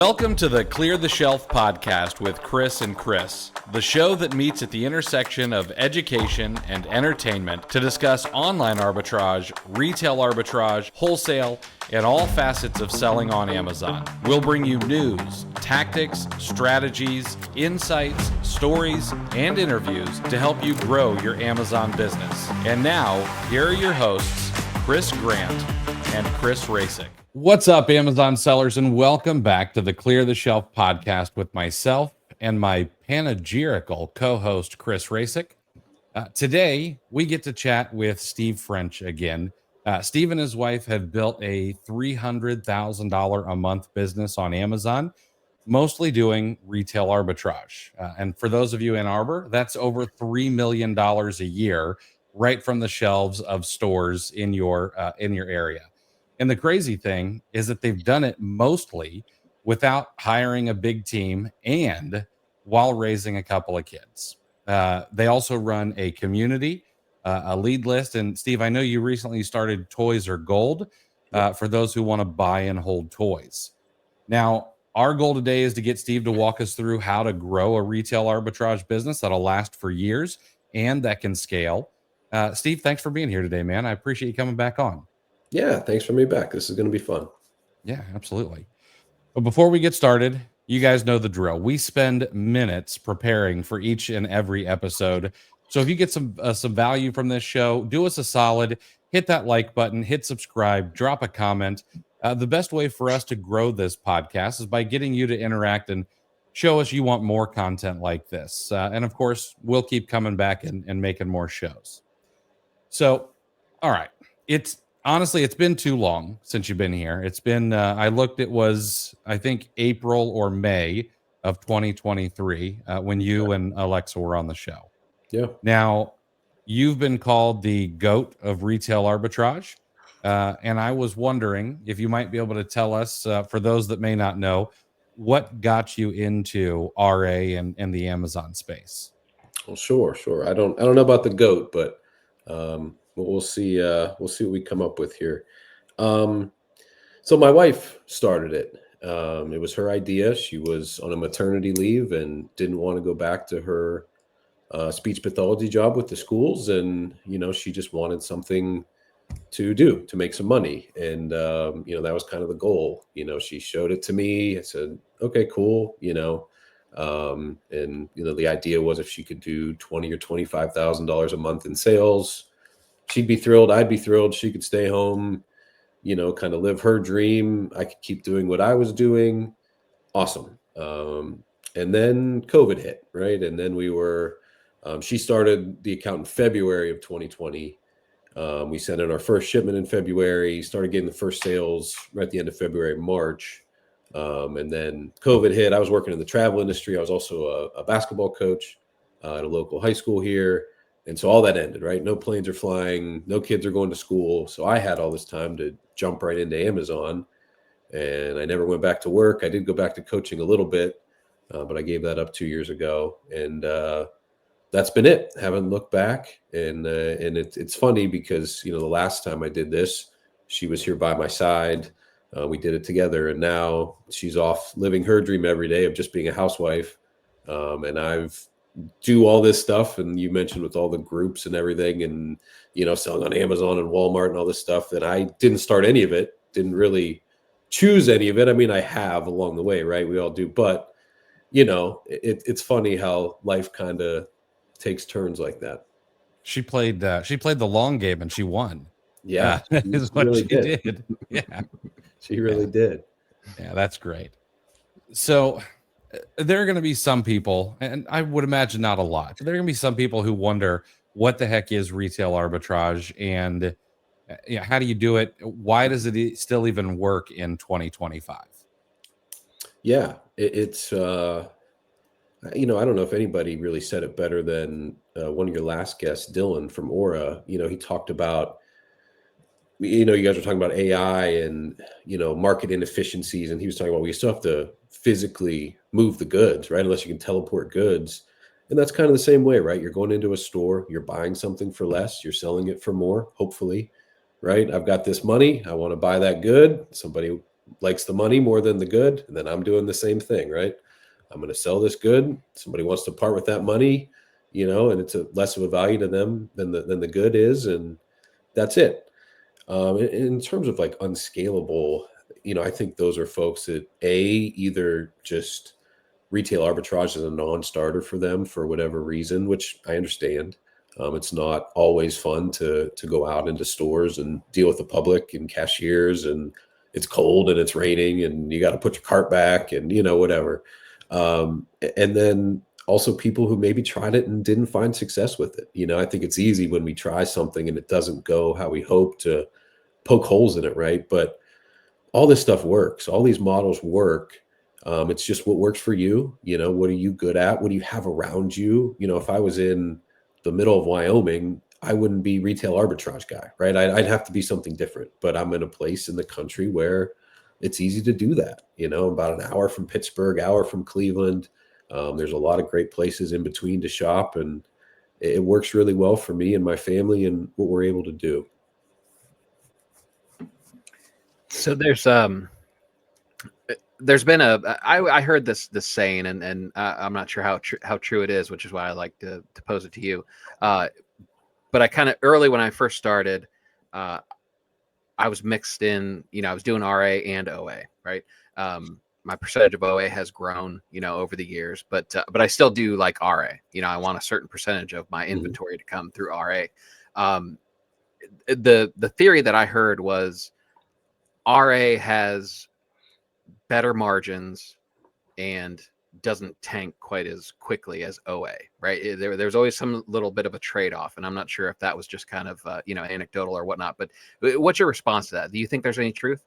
Welcome to the Clear the Shelf podcast with Chris and Chris, the show that meets at the intersection of education and entertainment to discuss online arbitrage, retail arbitrage, wholesale, and all facets of selling on Amazon. We'll bring you news, tactics, strategies, insights, stories, and interviews to help you grow your Amazon business. And now, here are your hosts, Chris Grant and Chris Racic. What's up, Amazon sellers, and welcome back to the Clear the Shelf podcast with myself and my panegyrical co-host, Chris Racic. Today, we get to chat with Steve French again. Steve and his wife have built a $300,000 a month business on Amazon, mostly doing retail arbitrage. And for those of you in Arbor, that's over $3 million a year, right from the shelves of stores in your area. And the crazy thing is that they've done it mostly without hiring a big team and while raising a couple of kids. They also run a community, a lead list. And Steve, I know you recently started Toys Are Gold for those who want to buy and hold toys. Now, our goal today is to get Steve to walk us through how to grow a retail arbitrage business that'll last for years and that can scale. Steve, thanks for being here today, man. I appreciate you coming back on. Yeah, thanks for me back. This is going to be fun. Yeah, absolutely. But before we get started, you guys know the drill. We spend minutes preparing for each and every episode. So if you get some value from this show, do us a solid, hit that like button, hit subscribe, drop a comment. The best way for us to grow this podcast is by getting you to interact and show us you want more content like this. And of course, we'll keep coming back and making more shows. So, all right, Honestly, it's been too long since you've been here. It's been, I looked, it was, I think, April or May of 2023 when you and Alexa were on the show. Yeah. Now, you've been called the GOAT of retail arbitrage. And I was wondering if you might be able to tell us, for those that may not know, what got you into RA and the Amazon space? Well, sure. I don't know about the GOAT, but we'll see. We'll see what we come up with here. So my wife started it. It was her idea. She was on a maternity leave and didn't want to go back to her speech pathology job with the schools. And, she just wanted something to do to make some money. And, that was kind of the goal. She showed it to me. I said, okay, cool. And, the idea was if she could do $20,000 or $25,000 a month in sales, she'd be thrilled. I'd be thrilled. She could stay home, kind of live her dream. I could keep doing what I was doing. Awesome. And then COVID hit, right? And then she started the account in February of 2020. We sent in our first shipment in February, started getting the first sales right at the end of February, March. And then COVID hit. I was working in the travel industry. I was also a basketball coach at a local high school here. And so all that ended, right? No planes are flying, no kids are going to school. So I had all this time to jump right into Amazon, and I never went back to work. I did go back to coaching a little bit, but I gave that up 2 years ago, and that's been it. Haven't looked back. And it's funny because, the last time I did this, she was here by my side. We did it together, and now she's off living her dream every day of just being a housewife. And I've do all this stuff, and you mentioned with all the groups and everything, and selling on Amazon and Walmart and all this stuff, that I didn't start any of it, didn't really choose any of it. I mean, I have along the way, right? We all do, but it's funny how life kind of takes turns like that. She played the long game and she won. Yeah, is what really she did. Yeah, she really did. Yeah, that's great. So there are going to be some people, and I would imagine not a lot, but there are going to be some people who wonder what the heck is retail arbitrage, and how do you do it? Why does it still even work in 2025? Yeah, it's I don't know if anybody really said it better than one of your last guests, Dylan from Aura. He talked about, you guys were talking about AI and, market inefficiencies. And he was talking about, we still have to physically move the goods, right? Unless you can teleport goods. And that's kind of the same way, right? You're going into a store, you're buying something for less, you're selling it for more, hopefully, right? I've got this money, I want to buy that good. Somebody likes the money more than the good, and then I'm doing the same thing, right? I'm going to sell this good. Somebody wants to part with that money, and it's less of a value to them than the good is, and that's it. In terms of like unscalable, I think those are folks that either just retail arbitrage is a non-starter for them for whatever reason, which I understand. It's not always fun to go out into stores and deal with the public and cashiers, and it's cold and it's raining and you got to put your cart back and whatever. And then also people who maybe tried it and didn't find success with it. I think it's easy when we try something and it doesn't go how we hope to poke holes in it, right? But all this stuff works. All these models work. It's just what works for you. What are you good at? What do you have around you? If I was in the middle of Wyoming, I wouldn't be retail arbitrage guy, right? I'd have to be something different. But I'm in a place in the country where it's easy to do that. About an hour from Pittsburgh, hour from Cleveland. There's a lot of great places in between to shop, and it works really well for me and my family and what we're able to do. So there's been I heard this saying, and I'm not sure how true it is, which is why I like to pose it to you. But I kind of early when I first started, I was mixed in. I was doing RA and OA, right? My percentage of OA has grown, over the years, but I still do like RA. I want a certain percentage of my inventory to come through RA. The theory that I heard was RA has better margins and doesn't tank quite as quickly as OA, right? There's always some little bit of a trade-off, and I'm not sure if that was just kind of anecdotal or whatnot. But what's your response to that? Do you think there's any truth?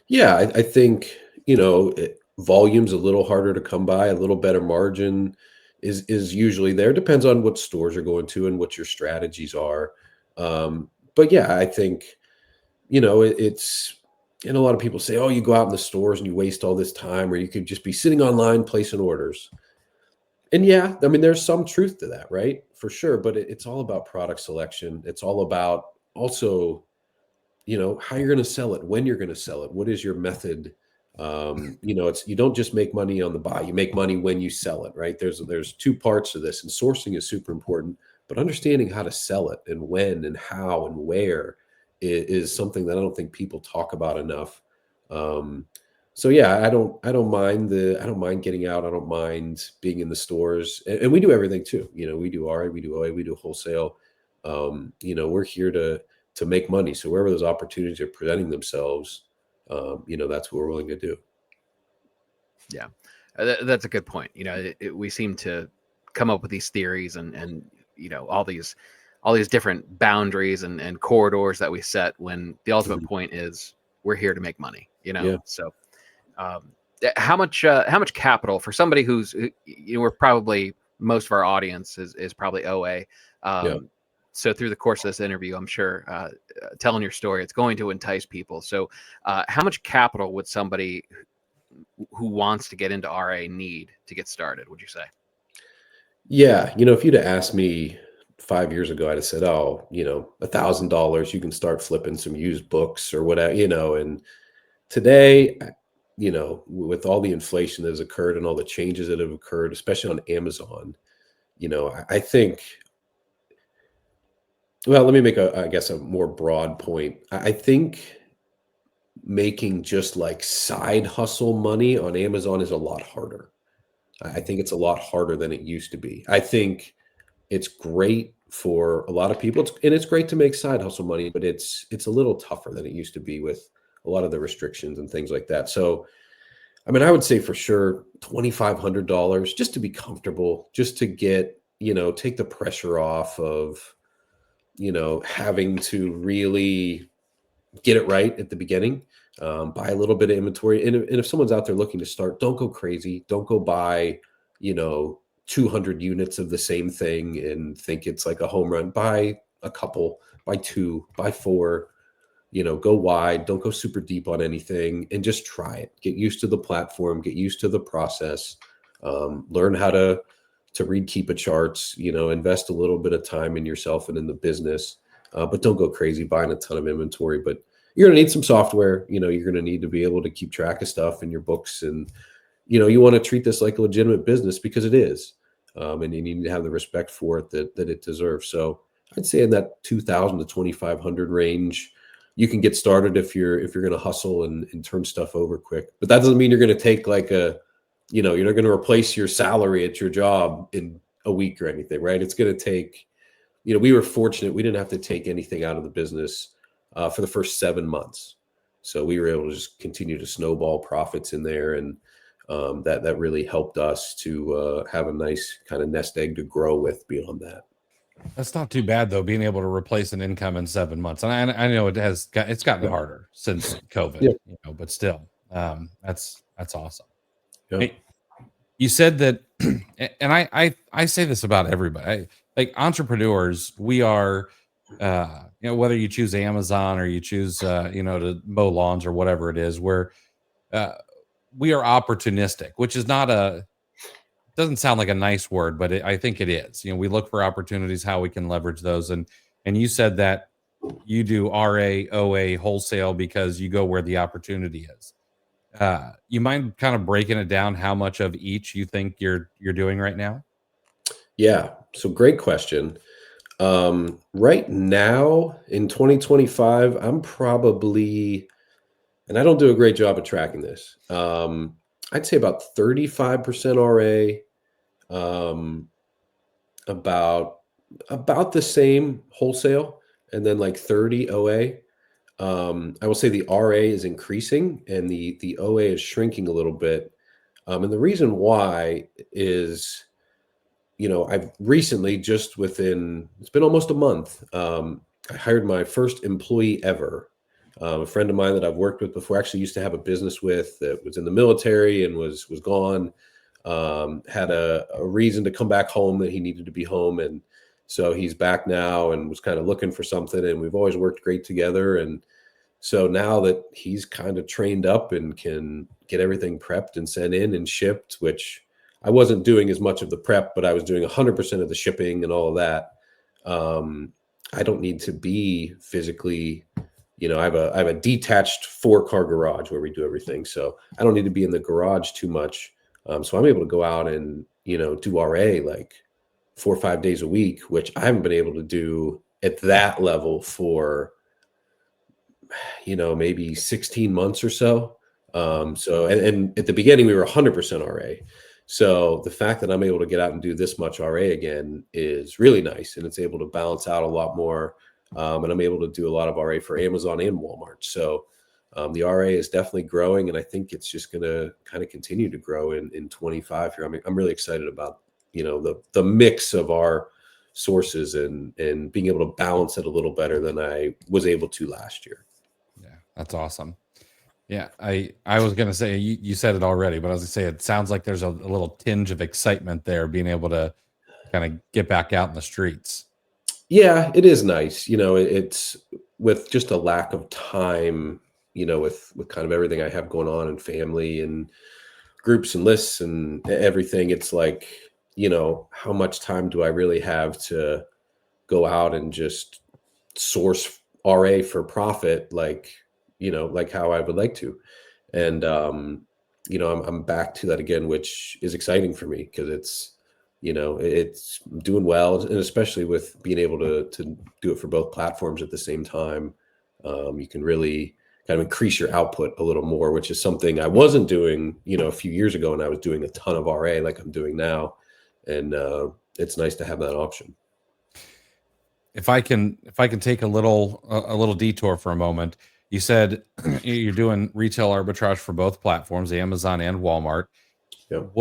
Yeah, I think volume's a little harder to come by. A little better margin is usually there. Depends on what stores you're going to and what your strategies are. But yeah, I think it's. And a lot of people say, oh, you go out in the stores and you waste all this time, or you could just be sitting online placing orders. And yeah, I mean, there's some truth to that, right? For sure. But it's all about product selection. It's all about also, how you're going to sell it, when you're going to sell it. What is your method? You don't just make money on the buy. You make money when you sell it, right? There's two parts to this, and sourcing is super important, but understanding how to sell it and when and how and where is something that I don't think people talk about enough. So yeah, I don't mind getting out. I don't mind being in the stores, and we do everything too. We do RA, we do OA, we do wholesale. We're here to make money. So wherever those opportunities are presenting themselves, that's what we're willing to do. Yeah, that's a good point. We seem to come up with these theories and all these different boundaries and corridors that we set, when the ultimate point is we're here to make money, Yeah. So how much capital for somebody who's, we're probably, most of our audience is probably OA. So through the course of this interview, I'm sure telling your story, it's going to entice people. So how much capital would somebody who wants to get into RA need to get started, would you say? Yeah. If you'd have asked me 5 years ago, I'd have said, oh, $1,000, you can start flipping some used books or whatever, and today, with all the inflation that has occurred and all the changes that have occurred, especially on Amazon, I think, well, let me make a more broad point. I think making just like side hustle money on Amazon is a lot harder. I think it's a lot harder than it used to be. I think it's great for a lot of people. It's great to make side hustle money, but it's a little tougher than it used to be with a lot of the restrictions and things like that. So, I mean, I would say for sure $2,500 just to be comfortable, just to get, take the pressure off of, having to really get it right at the beginning. Buy a little bit of inventory. And if someone's out there looking to start, don't go crazy. Don't go buy, 200 units of the same thing and think it's like a home run. Buy a couple, buy 2, buy 4, go wide. Don't go super deep on anything and just try it. Get used to the platform, get used to the process, learn how to read Keepa charts, invest a little bit of time in yourself and in the business, but don't go crazy buying a ton of inventory. But you're going to need some software. You're going to need to be able to keep track of stuff in your books, and you want to treat this like a legitimate business because it is, and you need to have the respect for it that it deserves. So I'd say in that 2,000 to 2,500 range, you can get started if you're going to hustle and turn stuff over quick. But that doesn't mean you're going to take like you're not going to replace your salary at your job in a week or anything, right? It's going to take, we were fortunate. We didn't have to take anything out of the business for the first 7 months. So we were able to just continue to snowball profits in there. And that really helped us to have a nice kind of nest egg to grow with beyond that. That's not too bad though, being able to replace an income in 7 months. And I know it's gotten harder since COVID, but still, that's awesome. Yep. Hey, you said that, and I say this about everybody, like entrepreneurs, we are, whether you choose Amazon or you choose, to mow lawns or whatever it is, where we are opportunistic, which is doesn't sound like a nice word, but I think it is. We look for opportunities, how we can leverage those. And you said that you do RA, OA, wholesale because you go where the opportunity is. You mind kind of breaking it down how much of each you think you're doing right now? Yeah. So great question. Right now in 2025, I'm probably, and I don't do a great job of tracking this. I'd say about 35% RA, about the same wholesale, and then like 30 OA. I will say the RA is increasing and the OA is shrinking a little bit. And the reason why is, I've recently, it's been almost a month. I hired my first employee ever. A friend of mine that I've worked with before, actually used to have a business with, that was in the military and was gone. Had a reason to come back home, that he needed to be home. And so he's back now and was kind of looking for something, and we've always worked great together. And so now that he's kind of trained up and can get everything prepped and sent in and shipped, which I wasn't doing as much of the prep, but I was doing 100% of the shipping and all of that. I don't need to be physically, I have a detached 4-car garage where we do everything. So I don't need to be in the garage too much. So I'm able to go out and, do RA like 4 or 5 days a week, which I haven't been able to do at that level for, maybe 16 months or so. And at the beginning we were 100% RA. So the fact that I'm able to get out and do this much RA again is really nice. And it's able to balance out a lot more. And I'm able to do a lot of RA for Amazon and Walmart. So the RA is definitely growing, and I think it's just going to kind of continue to grow in 25 here. I mean, I'm really excited about, the mix of our sources and being able to balance it a little better than I was able to last year. Yeah, that's awesome. Yeah, I was going to say, you said it already, but I was going to say, it sounds like there's a little tinge of excitement there, being able to kind of get back out in the streets. Yeah, it is nice. It's with just a lack of time, with kind of everything I have going on and family and groups and lists and everything. It's like, how much time do I really have to go out and just source RA for profit? Like how I would like to. And, I'm back to that again, which is exciting for me because it's doing well. And especially with being able to do it for both platforms at the same time, you can really kind of increase your output a little more, which is something I wasn't doing, a few years ago. And I was doing a ton of RA like I'm doing now. And it's nice to have that option. If I can take a little detour for a moment, you said you're doing retail arbitrage for both platforms, Amazon and Walmart. Yep.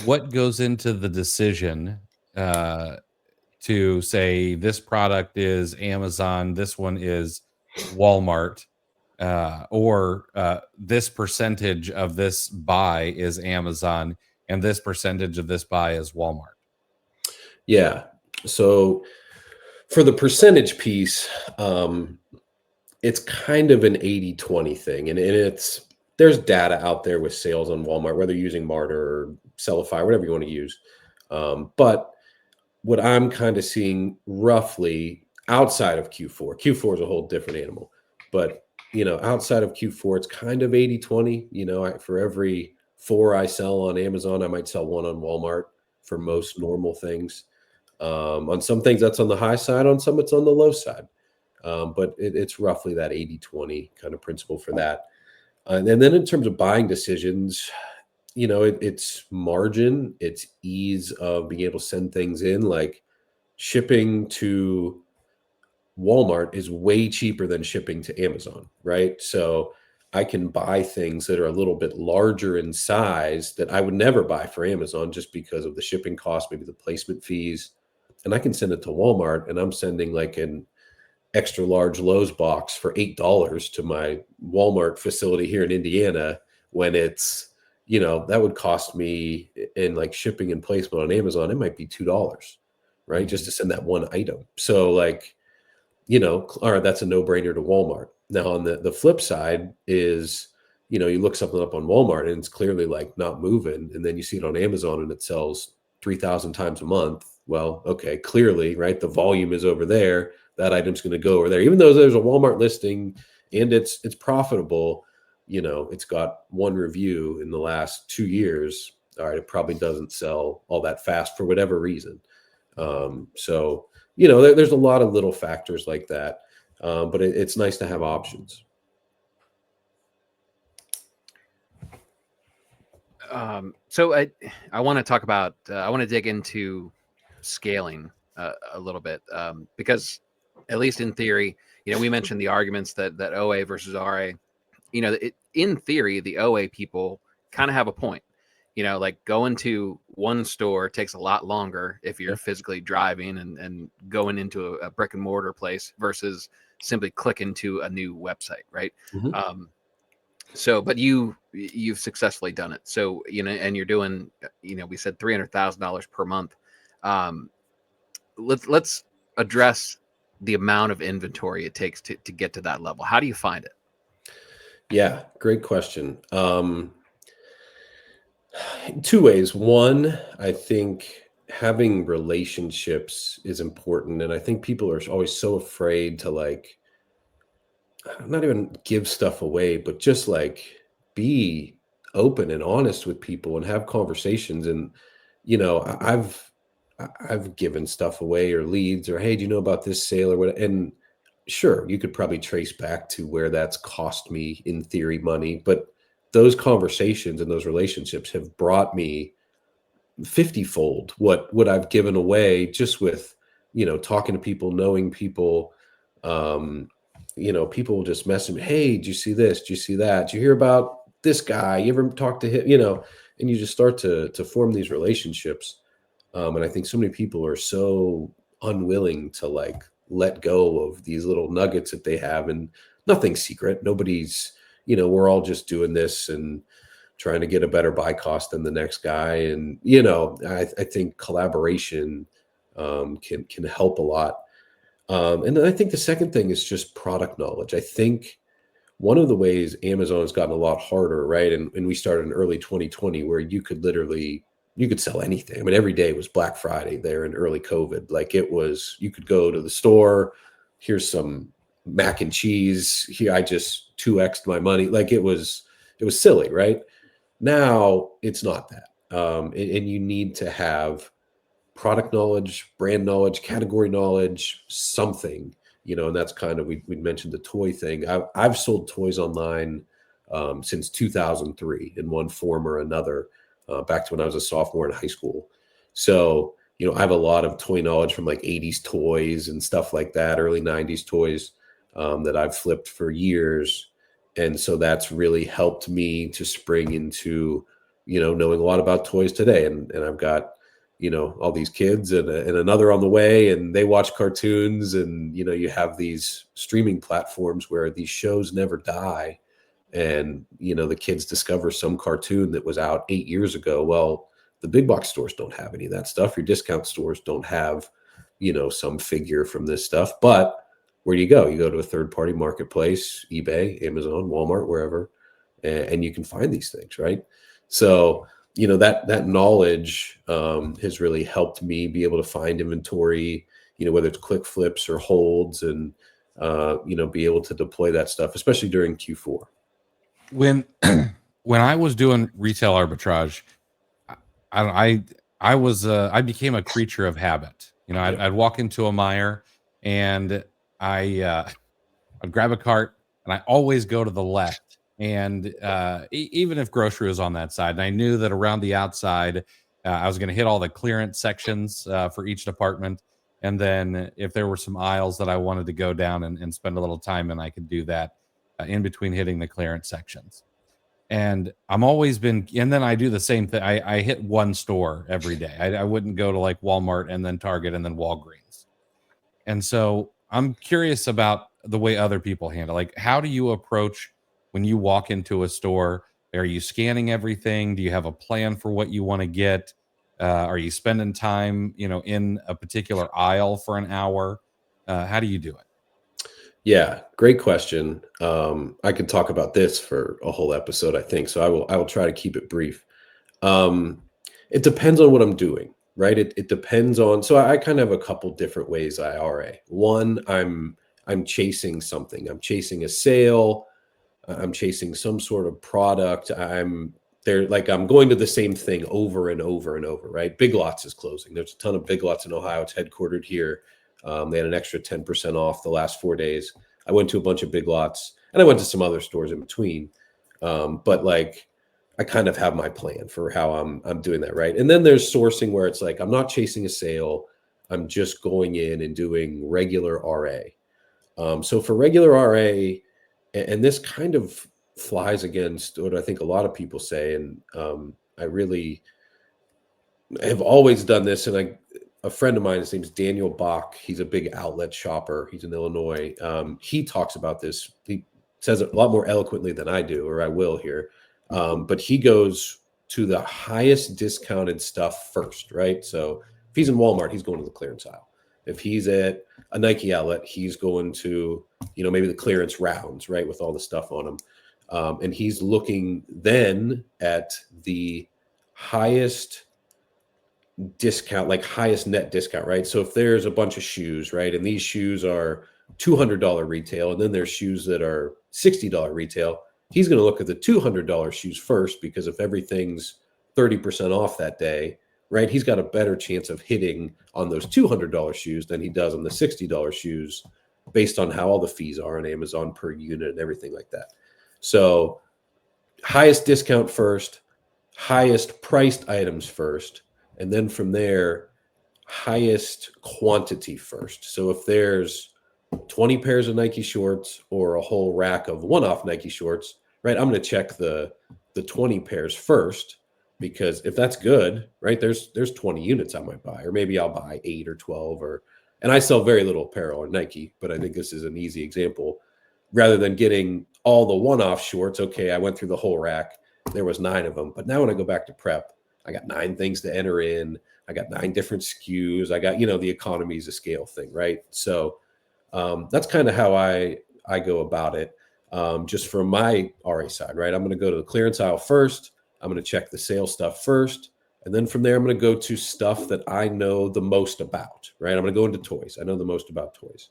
What goes into the decision to say this product is Amazon, this one is Walmart, or this percentage of this buy is Amazon and this percentage of this buy is Walmart? Yeah. So for the percentage piece, it's kind of an 80-20 thing. And there's data out there with sales on Walmart, whether you're using Marta or Sellify, whatever you want to use. But what I'm kind of seeing roughly outside of Q4 is a whole different animal. but outside of Q4, it's kind of 80-20. For every 4 I sell on Amazon, I might sell 1 on Walmart for most normal things. On some things that's on the high side, on some it's on the low side. But it's roughly that 80-20 kind of principle for that. And then in terms of buying decisions, it's margin, it's ease of being able to send things in. Like shipping to Walmart is way cheaper than shipping to Amazon, right? So I can buy things that are a little bit larger in size that I would never buy for Amazon just because of the shipping cost, maybe the placement fees. And I can send it to Walmart, and I'm sending like an extra large Lowe's box for $8 to my Walmart facility here in Indiana, when it's, that would cost me in like shipping and placement on Amazon, it might be $2, right? Just to send that one item. So like, all right, that's a no-brainer to Walmart. Now on the flip side is, you look something up on Walmart and it's clearly like not moving, and then you see it on Amazon and it sells 3,000 times a month. Well, okay, clearly, right, the volume is over there. That item's going to go over there, even though there's a Walmart listing and it's profitable. It's got 1 review in the last 2 years. All right, it probably doesn't sell all that fast for whatever reason. So there's a lot of little factors like that, but it's nice to have options. So I want to talk about, I want to dig into scaling a little bit, because at least in theory, we mentioned the arguments that OA versus RA, in theory, the OA people kind of have a point. Like going to one store takes a lot longer if you're physically driving and going into a brick and mortar place versus simply clicking to a new website, right? Mm-hmm. So, but you've successfully done it. So, and you're doing, we said $300,000 per month. Let's address the amount of inventory it takes to get to that level. How do you find it? Yeah, great question. 2 ways. One, I think having relationships is important. And I think people are always so afraid to like, not even give stuff away, but just like be open and honest with people and have conversations. And, I've given stuff away or leads or, hey, do you know about this sale or what? And sure, you could probably trace back to where that's cost me in theory money, but those conversations and those relationships have brought me 50-fold what I've given away just with, talking to people, knowing people. People will just message me, hey, did you see this? Did you see that? Did you hear about this guy? You ever talk to him? And you just start to form these relationships. And I think so many people are so unwilling to like let go of these little nuggets that they have, and nothing's secret. Nobody's, we're all just doing this and trying to get a better buy cost than the next guy. And, I think collaboration can help a lot. And then I think the second thing is just product knowledge. I think one of the ways Amazon has gotten a lot harder, right? And we started in early 2020 where you could sell anything. I mean, every day was Black Friday there in early COVID. Like you could go to the store, here's some mac and cheese. Here, I just 2x'd my money. Like it was silly, right? Now it's not that. And you need to have product knowledge, brand knowledge, category knowledge, something, and that's kind of, we mentioned the toy thing. I've sold toys online since 2003 in one form or another, back to when I was a sophomore in high school. So, I have a lot of toy knowledge from like 80s toys and stuff like that, early 90s toys that I've flipped for years. And so that's really helped me to spring into, knowing a lot about toys today. And I've got, all these kids and another on the way, and they watch cartoons, and, you have these streaming platforms where these shows never die. And, the kids discover some cartoon that was out 8 years ago. Well, the big box stores don't have any of that stuff. Your discount stores don't have, some figure from this stuff. But where do you go? You go to a third-party marketplace, eBay, Amazon, Walmart, wherever, and you can find these things, right? So, that knowledge has really helped me be able to find inventory, whether it's quick flips or holds. And, be able to deploy that stuff, especially during Q4. When when I was doing retail arbitrage, I became a creature of habit. I'd walk into a Meijer and I'd grab a cart and I always go to the left. And even if grocery was on that side, and I knew that around the outside, I was going to hit all the clearance sections for each department. And then if there were some aisles that I wanted to go down and spend a little time in, I could do that in between hitting the clearance sections. And I'm always been, and then I do the same thing. I hit one store every day. I wouldn't go to like Walmart and then Target and then Walgreens. And so I'm curious about the way other people handle. Like, how do you approach when you walk into a store? Are you scanning everything? Do you have a plan for what you want to get? Are you spending time, in a particular aisle for an hour? How do you do it? Yeah, great question. I could talk about this for a whole episode, I think. So I will try to keep it brief. It depends on what I'm doing, right? It depends on. So I kind of have a couple different ways I RA. One, I'm chasing something. I'm chasing a sale. I'm chasing some sort of product. I'm going to the same thing over and over and over, right? Big Lots is closing. There's a ton of Big Lots in Ohio. It's headquartered here. They had an extra 10% off the last 4 days. I went to a bunch of Big Lots and I went to some other stores in between. But I kind of have my plan for how I'm doing that, right? And then there's sourcing where it's like, I'm not chasing a sale. I'm just going in and doing regular RA. So for regular RA, and this kind of flies against what I think a lot of people say, and I really have always done this, and a friend of mine, his name's Daniel Bach. He's a big outlet shopper. He's in Illinois. He talks about this. He says it a lot more eloquently than I do, or I will here. But he goes to the highest discounted stuff first, right? So if he's in Walmart, he's going to the clearance aisle. If he's at a Nike outlet, he's going to, maybe the clearance rounds, right, with all the stuff on them. And he's looking then at the highest discount, like highest net discount, right? So if there's a bunch of shoes, right, and these shoes are $200 retail, and then there's shoes that are $60 retail, he's going to look at the $200 shoes first, because if everything's 30% off that day, right, he's got a better chance of hitting on those $200 shoes than he does on the $60 shoes, based on how all the fees are on Amazon per unit and everything like that. So highest discount first, highest priced items first, and then from there, highest quantity first. So if there's 20 pairs of Nike shorts or a whole rack of one-off Nike shorts, right, I'm going to check the 20 pairs first, because if that's good, right, there's 20 units I might buy, or maybe I'll buy 8 or 12, and I sell very little apparel on Nike, but I think this is an easy example. Rather than getting all the one-off shorts, okay, I went through the whole rack, there was 9 of them, but now when I go back to prep, I got 9 things to enter in. I got 9 different SKUs. I got, the economies of scale thing, right? So that's kind of how I go about it. Just from my RA side, right? I'm going to go to the clearance aisle first. I'm going to check the sale stuff first. And then from there, I'm going to go to stuff that I know the most about, right? I'm going to go into toys. I know the most about toys.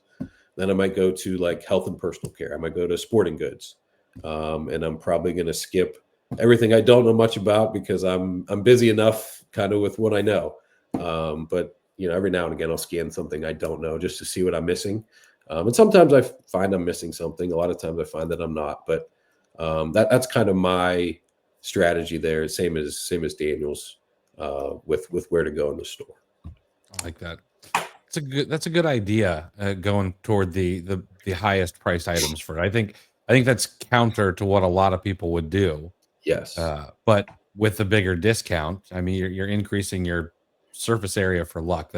Then I might go to like health and personal care. I might go to sporting goods. And I'm probably going to skip everything I don't know much about, because I'm busy enough kind of with what I know. But every now and again, I'll scan something I don't know just to see what I'm missing. And sometimes I find I'm missing something. A lot of times I find that I'm not. But that's kind of my strategy there. Same as Daniel's with where to go in the store. I like that. That's a good idea. Going toward the highest priced items for it. I think that's counter to what a lot of people would do. Yes. But with the bigger discount, I mean, you're increasing your surface area for luck.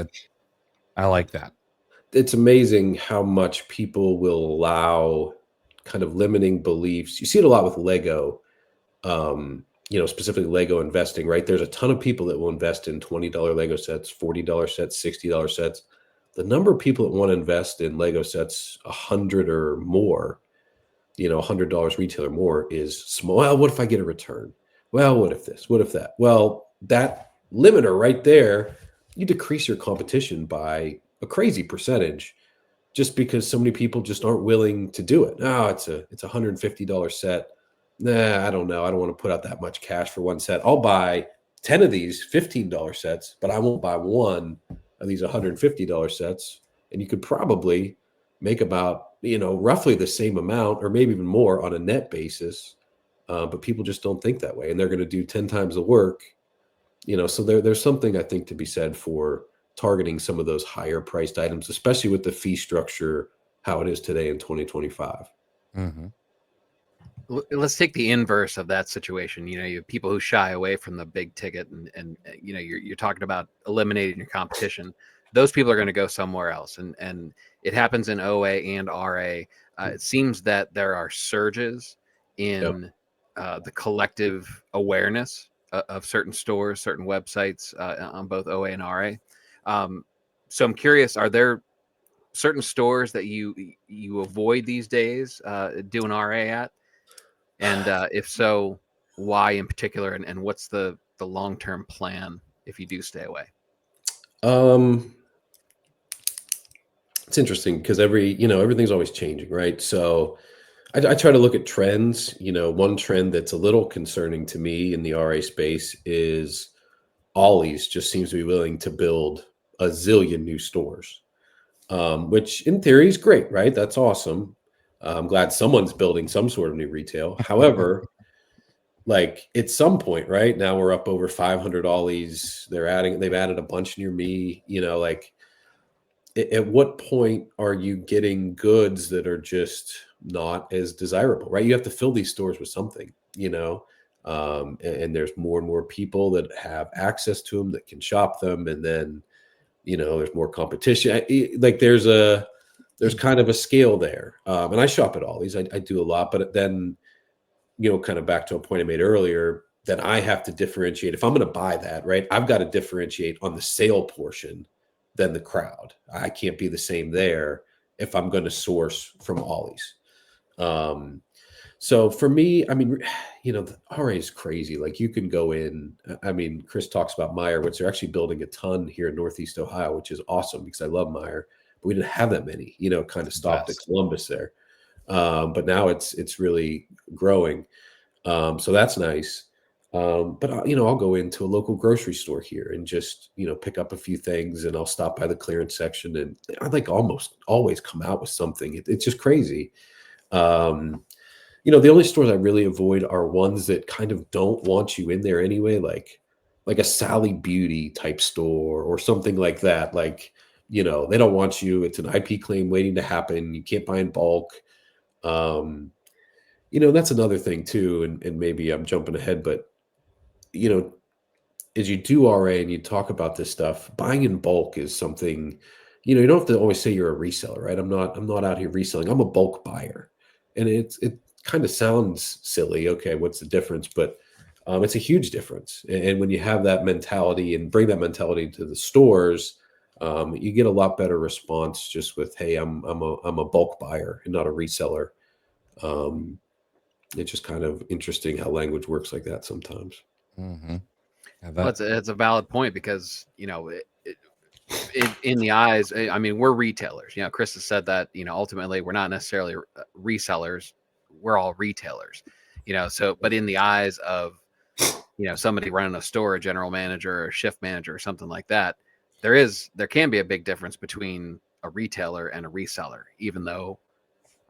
I like that. It's amazing how much people will allow kind of limiting beliefs. You see it a lot with Lego, specifically Lego investing, right? There's a ton of people that will invest in $20 Lego sets, $40 sets, $60 sets. The number of people that want to invest in Lego sets, 100 or more, $100 retail or more, is small. Well, what if I get a return? Well, what if this? What if that? Well, that limiter right there, you decrease your competition by a crazy percentage. just because so many people just aren't willing to do it. No, it's a $150 set. Nah, I don't know. I don't want to put out that much cash for one set. I'll buy 10 of these $15 sets, but I won't buy one of these $150 sets. And you could probably make about, roughly the same amount or maybe even more on a net basis. But people just don't think that way. And they're going to do 10 times the work, so there's something I think to be said for targeting some of those higher priced items, especially with the fee structure, how it is today in 2025. Mm-hmm. Let's take the inverse of that situation. You have people who shy away from the big ticket, and you're talking about eliminating your competition. Those people are going to go somewhere else, and it happens in OA and RA. It seems that there are surges in the collective awareness of certain stores, certain websites on both OA and RA. So I'm curious, are there certain stores that you avoid these days doing RA at? And if so, why in particular, and what's the long-term plan if you do stay away? It's interesting because everything's always changing, right? So I try to look at trends. One trend that's a little concerning to me in the RA space is Ollie's just seems to be willing to build a zillion new stores, which in theory is great, right? That's awesome. I'm glad someone's building some sort of new retail. However, like at some point, right now we're up over 500 Ollie's. They've added a bunch near me. Like at what point are you getting goods that are just not as desirable, right? You have to fill these stores with something, and there's more and more people that have access to them that can shop them, and then there's more competition. Like there's kind of a scale there. And I shop at Ollie's. I do a lot, but then, kind of back to a point I made earlier, that I have to differentiate. If I'm going to buy that, right, I've got to differentiate on the sale portion than the crowd. I can't be the same there if I'm going to source from Ollie's. So for me, the RA is crazy. Like you can go in, Chris talks about Meijer, which they're actually building a ton here in Northeast Ohio, which is awesome because I love Meijer, but we didn't have that many, kind of stopped at Columbus there. But now it's really growing. So that's nice. But I'll go into a local grocery store here and just, pick up a few things, and I'll stop by the clearance section, and I like almost always come out with something. It's just crazy. The only stores I really avoid are ones that kind of don't want you in there anyway, like a Sally Beauty type store or something like that. Like, they don't want you. It's an IP claim waiting to happen. You can't buy in bulk. That's another thing too. And maybe I'm jumping ahead, but as you do RA and you talk about this stuff, buying in bulk is something, you don't have to always say you're a reseller, right? I'm not out here reselling. I'm a bulk buyer. And it kind of sounds silly. Okay, what's the difference? But it's a huge difference. And when you have that mentality and bring that mentality to the stores, you get a lot better response just with, hey, I'm a bulk buyer and not a reseller. It's just kind of interesting how language works like that sometimes. Mm-hmm. Well, it's a valid point because, in the eyes, we're retailers. Chris has said that, ultimately we're not necessarily resellers. We're all retailers, but in the eyes of, somebody running a store, a general manager or a shift manager or something like that, there can be a big difference between a retailer and a reseller, even though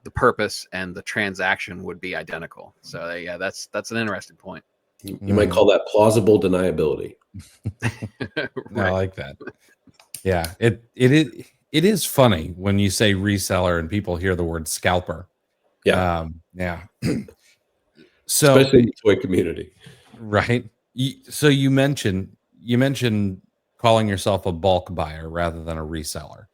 the purpose and the transaction would be identical. So yeah, that's an interesting point. You might call that plausible deniability. Right. I like that. Yeah, it is funny when you say reseller and people hear the word scalper. Yeah. Yeah. So especially in the toy community. Right. So you mentioned calling yourself a bulk buyer rather than a reseller.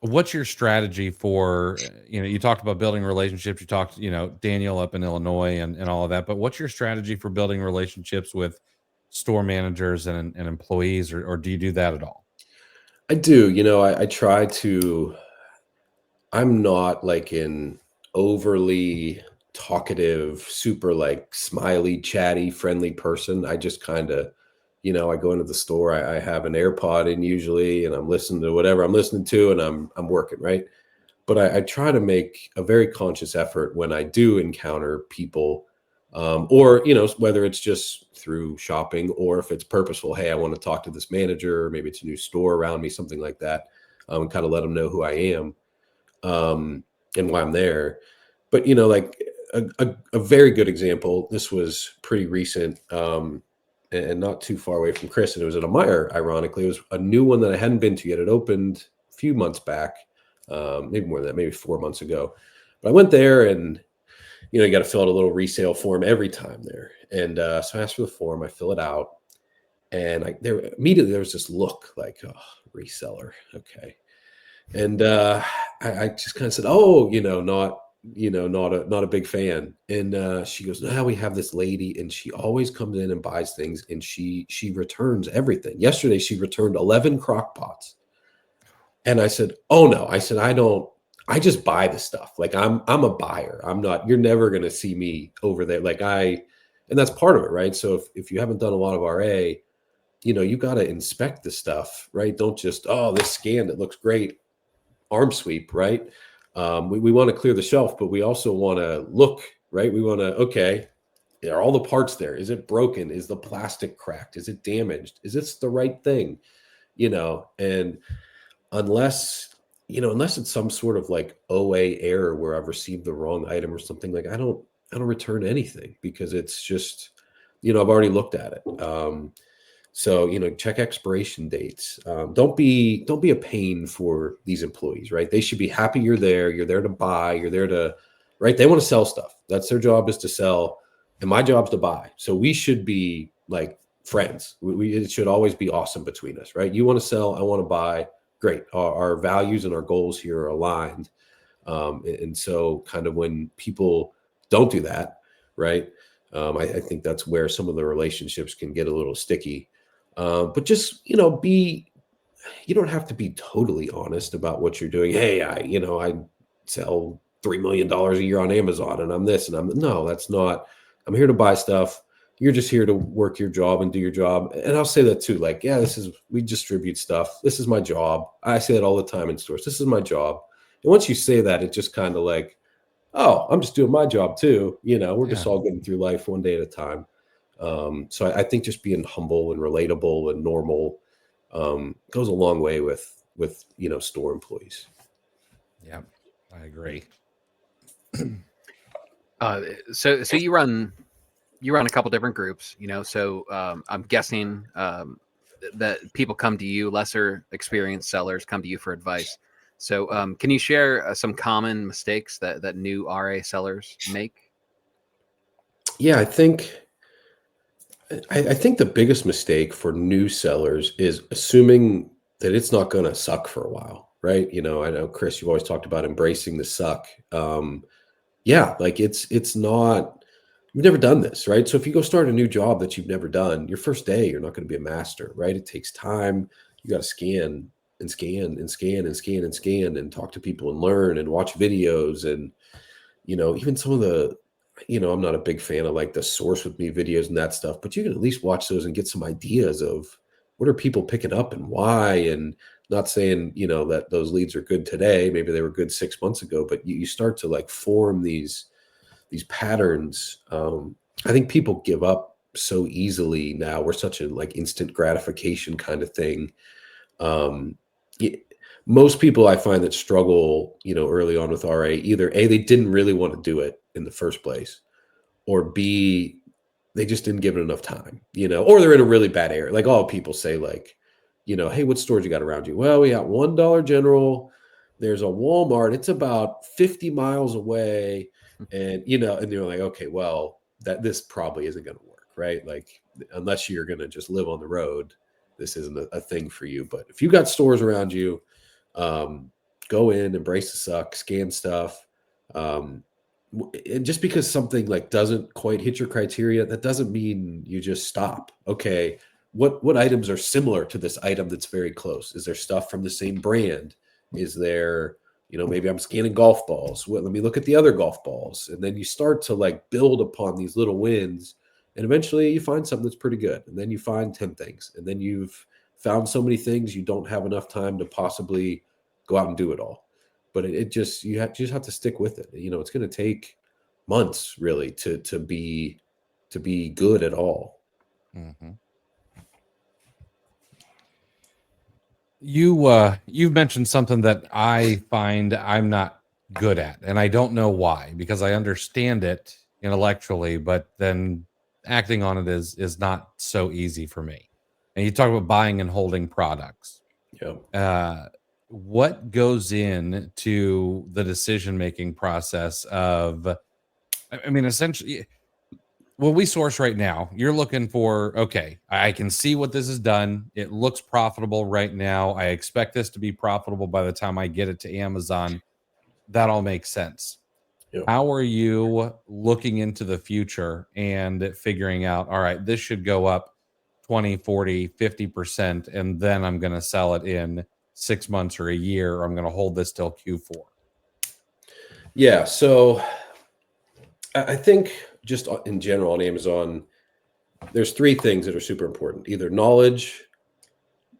What's your strategy for, you talked about building relationships, you talked, Daniel up in Illinois and all of that, but what's your strategy for building relationships with store managers and employees, or do you do that at all? I do. I try to, I'm not like an overly talkative, super like smiley, chatty, friendly person. I just kind of You know, I go into the store, I have an AirPod in usually, and I'm listening to whatever I'm listening to, and I'm working, right? But I try to make a very conscious effort when I do encounter people, or, you know, whether it's just through shopping or if it's purposeful. Hey, I want to talk to this manager, or maybe it's a new store around me, something like that, and kind of let them know who I am, and why I'm there. But, you know, like a very good example, this was pretty recent, and not too far away from Chris, and it was at a Meyer, ironically. It was a new one that I hadn't been to yet. It opened a few months back, maybe more than that, maybe 4 months ago. But I went there, and, you know, you got to fill out a little resale form every time there. And so I asked for the form, I fill it out, and immediately there was this look like, oh, reseller. Okay. And I just kind of said, oh, not a big fan. And she goes, now we have this lady, and she always comes in and buys things, and she returns everything. Yesterday, she returned 11 crock pots. And I said, oh no, I said, I just buy the stuff. Like I'm a buyer. You're never going to see me over there. And that's part of it, right? So if you haven't done a lot of RA, you know, you got to inspect the stuff, right? Don't just, oh, this scan, it looks great. Arm sweep, right? We want to clear the shelf, but we also want to look, right? We want to, okay, are all the parts there? Is it broken? Is the plastic cracked? Is it damaged? Is this the right thing? You know, and unless it's some sort of like OA error where I've received the wrong item or something, like I don't return anything, because it's just, you know, I've already looked at it. So, you know, check expiration dates. Don't be a pain for these employees, right? They should be happy you're there. You're there to buy. You're there to, right? They want to sell stuff. That's their job, is to sell. And my job's to buy. So we should be like friends. It should always be awesome between us, right? You want to sell, I want to buy. Great. Our values and our goals here are aligned. And so kind of when people don't do that, right? I think that's where some of the relationships can get a little sticky. But just, you know, you don't have to be totally honest about what you're doing. Hey, I sell $3 million a year on Amazon, and I'm this, and no, that's not, I'm here to buy stuff. You're just here to work your job and do your job. And I'll say that too. Like, yeah, we distribute stuff. This is my job. I say that all the time in stores. This is my job. And once you say that, it just kind of like, oh, I'm just doing my job too. You know, we're just all getting through life one day at a time. So I think just being humble and relatable and normal goes a long way with, you know, store employees. Yeah, I agree. So you run a couple different groups, you know, so I'm guessing that people come to you, lesser experienced sellers come to you for advice. So can you share some common mistakes that new RA sellers make? Yeah, I think the biggest mistake for new sellers is assuming that it's not going to suck for a while, right? You know, I know, Chris, you've always talked about embracing the suck. Yeah, like it's not, you've never done this, right? So if you go start a new job that you've never done, your first day, you're not going to be a master, right? It takes time. You got to scan and scan and scan and scan and scan and talk to people and learn and watch videos. And, you know, even some of the, you know, I'm not a big fan of like the source with me videos and that stuff, but you can at least watch those and get some ideas of what are people picking up and why. And not saying, you know, that those leads are good today. Maybe they were good 6 months ago, but you start to like form these patterns. I think people give up so easily now. We're such a like instant gratification kind of thing. Most people I find that struggle, you know, early on with RA, either A, they didn't really want to do it in the first place, or B, they just didn't give it enough time, you know, or they're in a really bad area. Like all people say, like, you know, hey, what stores you got around you? Well, we got one Dollar General. There's a Walmart. It's about 50 miles away. And, you know, and you're like, okay, well, this probably isn't going to work, right? Like, unless you're going to just live on the road, this isn't a thing for you. But if you got stores around you, go in, embrace the suck, scan stuff. And just because something like doesn't quite hit your criteria, that doesn't mean you just stop. Okay, what items are similar to this item that's very close? Is there stuff from the same brand? Is there, you know, maybe I'm scanning golf balls. Well, let me look at the other golf balls. And then you start to like build upon these little wins And eventually you find something that's pretty good. And then you find 10 things. And then you've found so many things you don't have enough time to possibly go out and do it all. But it just, you just have to stick with it. You know, it's going to take months really to be good at all. Mm-hmm. You've mentioned something that I find I'm not good at, and I don't know why, because I understand it intellectually, but then acting on it is not so easy for me. And you talk about buying and holding products. Yeah. What goes into the decision-making process of, I mean, essentially, what we source right now, you're looking for, okay, I can see what this has done. It looks profitable right now. I expect this to be profitable by the time I get it to Amazon. That all makes sense. Yeah. How are you looking into the future and figuring out, all right, this should go up 20, 40, 50%, and then I'm going to sell it in 6 months or a year, or I'm going to hold this till Q4? Yeah. So I think just in general on Amazon, there's three things that are super important: either knowledge,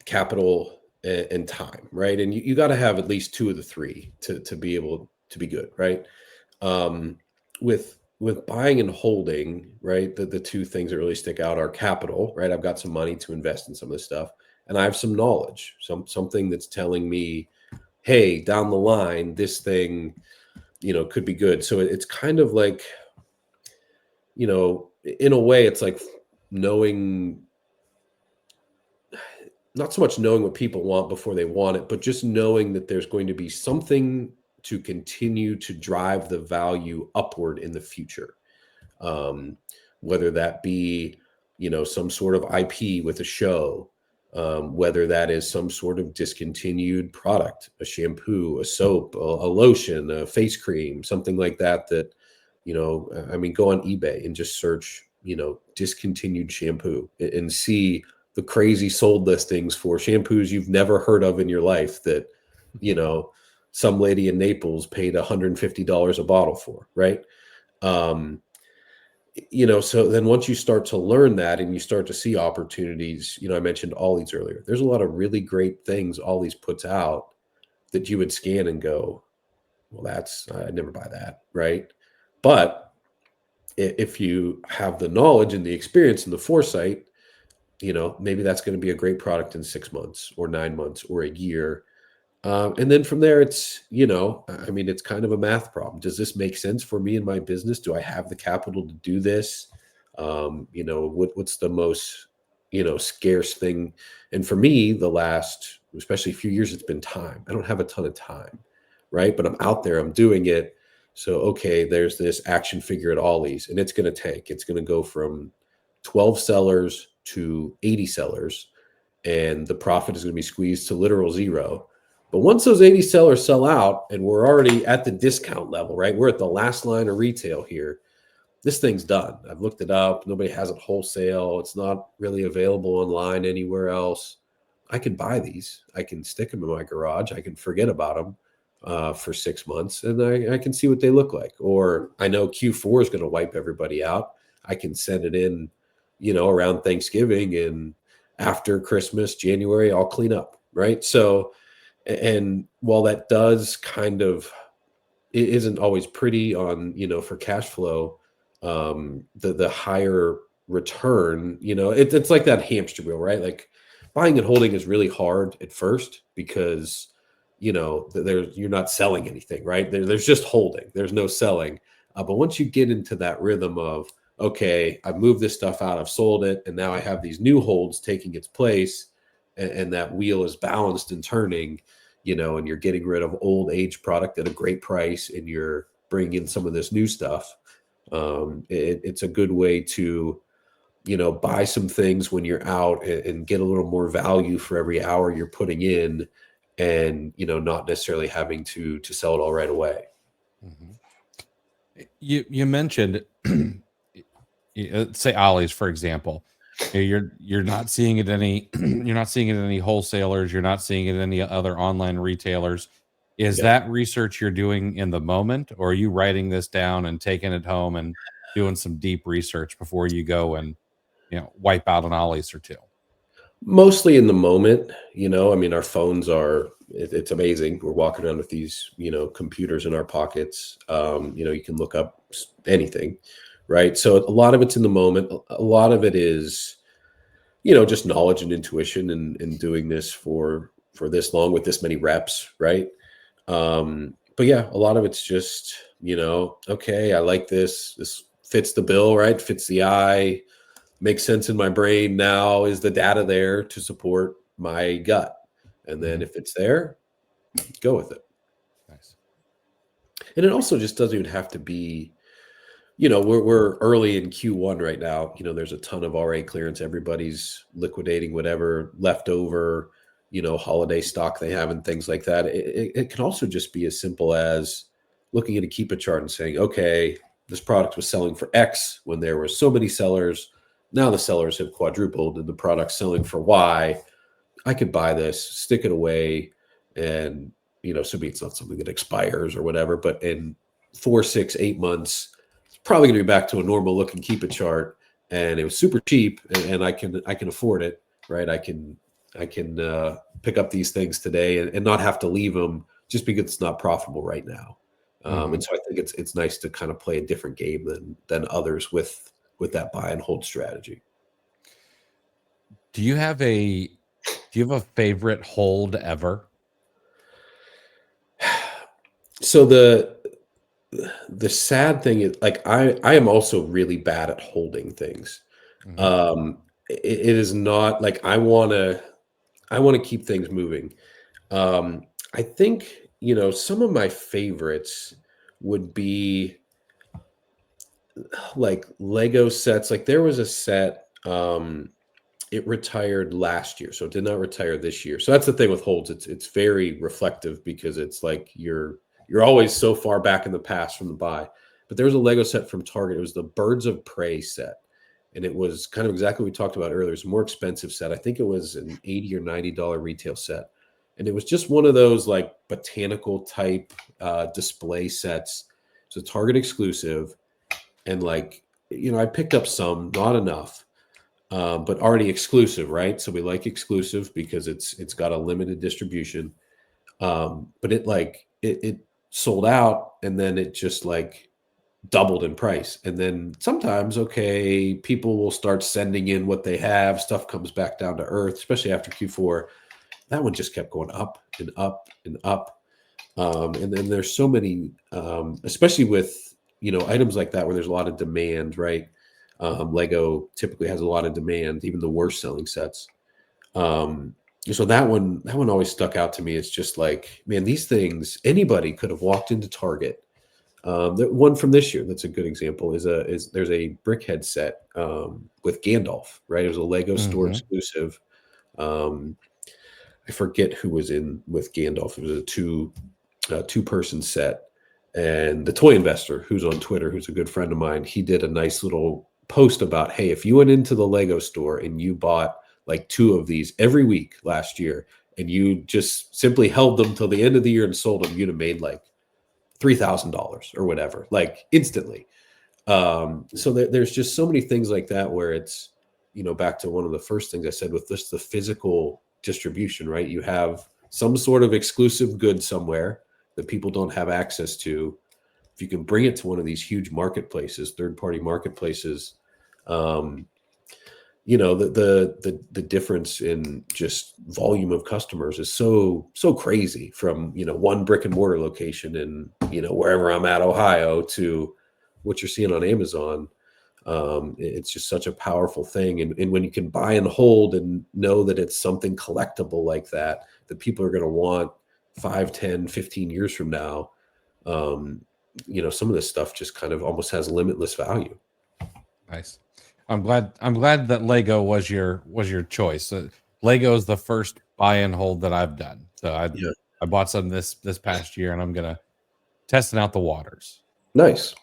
capital, and time, right? And you got to have at least two of the three to be able to be good, right? With buying and holding, right, the two things that really stick out are capital, right? I've got some money to invest in some of this stuff, and I have some knowledge, something that's telling me, hey, down the line, this thing, you know, could be good. So it's kind of like, you know, in a way, it's like knowing, not so much knowing what people want before they want it, but just knowing that there's going to be something to continue to drive the value upward in the future. Whether that be, you know, some sort of IP with a show, whether that is some sort of discontinued product, a shampoo, a soap, a lotion, a face cream, something like that, that, you know, I mean, go on eBay and just search, you know, discontinued shampoo and see the crazy sold listings for shampoos you've never heard of in your life that, you know, some lady in Naples paid $150 a bottle for, right? You know, so then once you start to learn that and you start to see opportunities, you know, I mentioned Ollie's earlier. There's a lot of really great things Ollie's puts out that you would scan and go, well, I'd never buy that, right? But if you have the knowledge and the experience and the foresight, you know, maybe that's going to be a great product in 6 months or 9 months or a year. And then from there, it's, you know, I mean, it's kind of a math problem. Does this make sense for me and my business? Do I have the capital to do this? You know, what's the most, you know, scarce thing? And for me, the last, especially a few years, it's been time. I don't have a ton of time, right? But I'm out there, I'm doing it. So, okay, there's this action figure at Ollie's, and it's going to tank. It's going to go from 12 sellers to 80 sellers, and the profit is going to be squeezed to literal zero. But once those 80 sellers sell out and we're already at the discount level, right? We're at the last line of retail here. This thing's done. I've looked it up. Nobody has it wholesale. It's not really available online anywhere else. I can buy these. I can stick them in my garage. I can forget about them for 6 months, and I can see what they look like. Or I know Q4 is going to wipe everybody out. I can send it in, you know, around Thanksgiving, and after Christmas, January, I'll clean up, right? So, and while that does kind of, it isn't always pretty on, you know, for cash flow, the higher return, you know, it's like that hamster wheel, right? Like buying and holding is really hard at first because, you know, you're not selling anything, right? There's just holding. There's no selling. But once you get into that rhythm of, okay, I've moved this stuff out, I've sold it, and now I have these new holds taking its place, and that wheel is balanced and turning, you know, and you're getting rid of old age product at a great price, and you're bringing in some of this new stuff. It's a good way to, you know, buy some things when you're out and get a little more value for every hour you're putting in, and, you know, not necessarily having to sell it all right away. Mm-hmm. You mentioned, say Ollie's, for example. You're not seeing it any you're not seeing it in any wholesalers, you're not seeing it in any other online retailers. Is Yeah. that research you're doing in the moment, or are you writing this down and taking it home and doing some deep research before you go and, wipe out an Ollie's or two? Mostly in the moment, I mean, our phones it's amazing. We're walking around with these, computers in our pockets. You can look up anything, right? So a lot of it's in the moment. A lot of it is, just knowledge and intuition and doing this for this long with this many reps, right? But yeah, a lot of it's just, okay, I like this. This fits the bill, right? Fits the eye, makes sense in my brain. Now is the data there to support my gut? And then if it's there, go with it. Nice. And it also just doesn't even have to be, we're early in Q1 right now. There's a ton of RA clearance. Everybody's liquidating whatever leftover, holiday stock they have and things like that. It can also just be as simple as looking at a Keepa chart and saying, okay, this product was selling for X when there were so many sellers. Now the sellers have quadrupled and the product's selling for Y. I could buy this, stick it away, and, so maybe it's not something that expires or whatever, but in 4, 6, 8 months, it's probably going to be back to a normal looking Keepa chart. And it was super cheap and I can afford it, right? I can pick up these things today and not have to leave them just because it's not profitable right now. And so I think it's nice to kind of play a different game than others with that buy and hold strategy. Do you have a favorite hold ever? So the sad thing is, like, I am also really bad at holding things. It is not like I want to keep things moving. I think, some of my favorites would be like Lego sets. Like there was a set, it retired last year, so it did not retire this year. So that's the thing with holds. It's very reflective because it's like you're always so far back in the past from the buy. But there was a Lego set from Target. It was the Birds of Prey set. And it was kind of exactly what we talked about earlier. It's a more expensive set. I think it was an $80 or $90 retail set. And it was just one of those like botanical type display sets. It's a Target exclusive. And like, I picked up some, not enough, but already exclusive, right? So we like exclusive because it's got a limited distribution. But it sold out and then it just like doubled in price. And then sometimes, okay, people will start sending in what they have. Stuff comes back down to earth, especially after Q4. That one just kept going up and up and up. And then there's so many, especially with, items like that where there's a lot of demand, right? Lego typically has a lot of demand, even the worst selling sets. So that one always stuck out to me. It's just like, man, these things, anybody could have walked into Target. The one from this year that's a good example is there's a Brickhead set with Gandalf, right? It was a Lego store exclusive. I forget who was in with Gandalf. It was a two-person set, and the Toy Investor, who's on Twitter, who's a good friend of mine, he did a nice little post about, hey, if you went into the Lego store and you bought like 2 of these every week last year, and you just simply held them till the end of the year and sold them, you'd have made like $3,000 or whatever, like instantly. So there's just so many things like that where it's, back to one of the first things I said with this, the physical distribution, right? You have some sort of exclusive good somewhere that people don't have access to. If you can bring it to one of these huge marketplaces, third-party marketplaces, the difference in just volume of customers is so crazy from, one brick and mortar location in, wherever I'm at, Ohio, to what you're seeing on Amazon. It's just such a powerful thing. And when you can buy and hold and know that it's something collectible like that people are going to want 5, 10, 15 years from now, some of this stuff just kind of almost has limitless value. Nice. I'm glad that Lego was your choice. Lego is the first buy and hold that I've done. So I bought some this past year, and I'm gonna testing out the waters. Nice.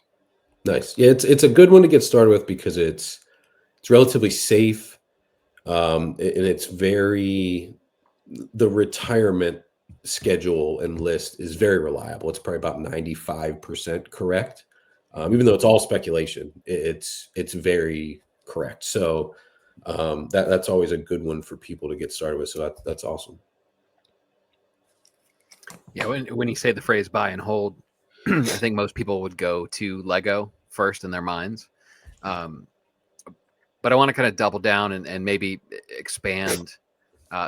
Yeah, it's a good one to get started with because it's relatively safe, and it's the retirement schedule and list is very reliable. It's probably about 95% correct. Even though it's all speculation, it's very correct. So that's always a good one for people to get started with. So that's awesome. Yeah, when you say the phrase buy and hold, I think most people would go to Lego first in their minds. But I want to kind of double down and maybe expand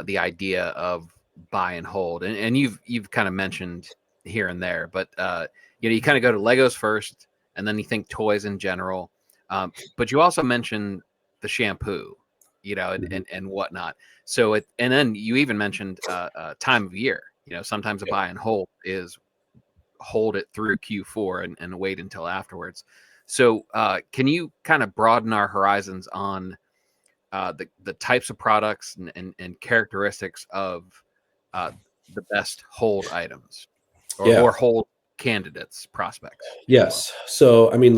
the idea of buy and hold. And you've kind of mentioned here and there, but you kind of go to Legos first, and then you think toys in general. But you also mentioned the shampoo, and whatnot. So and then you even mentioned time of year. Sometimes a buy and hold is hold it through Q4 and wait until afterwards. So can you kind of broaden our horizons on the types of products and characteristics of the best hold items or hold candidates, prospects? Yes. So, I mean,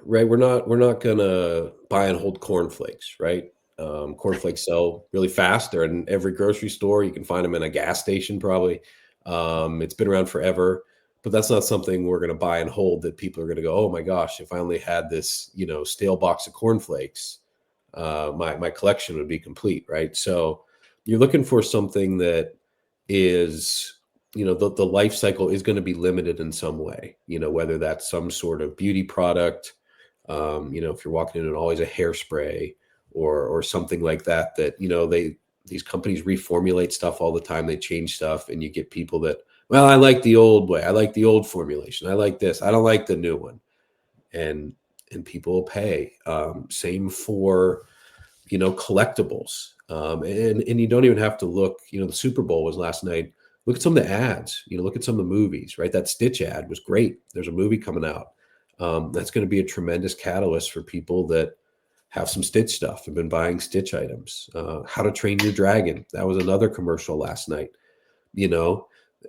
right, we're not gonna buy and hold cornflakes, right? Cornflakes sell really fast. They're in every grocery store. You can find them in a gas station, probably. It's been around forever, but that's not something we're gonna buy and hold that people are gonna go, oh my gosh, if I only had this, stale box of cornflakes, my collection would be complete, right? So you're looking for something that is, the life cycle is going to be limited in some way, whether that's some sort of beauty product, if you're walking in and always a hairspray or something like that, these companies reformulate stuff all the time. They change stuff, and you get people that, well, I like the old way. I like the old formulation. I like this. I don't like the new one. And people will pay. Same for, collectibles. And you don't even have to look, the Super Bowl was last night. Look at some of the ads, look at some of the movies, right? That Stitch ad was great. There's a movie coming out. That's going to be a tremendous catalyst for people that have some Stitch stuff, have been buying Stitch items. How to Train Your Dragon. That was another commercial last night.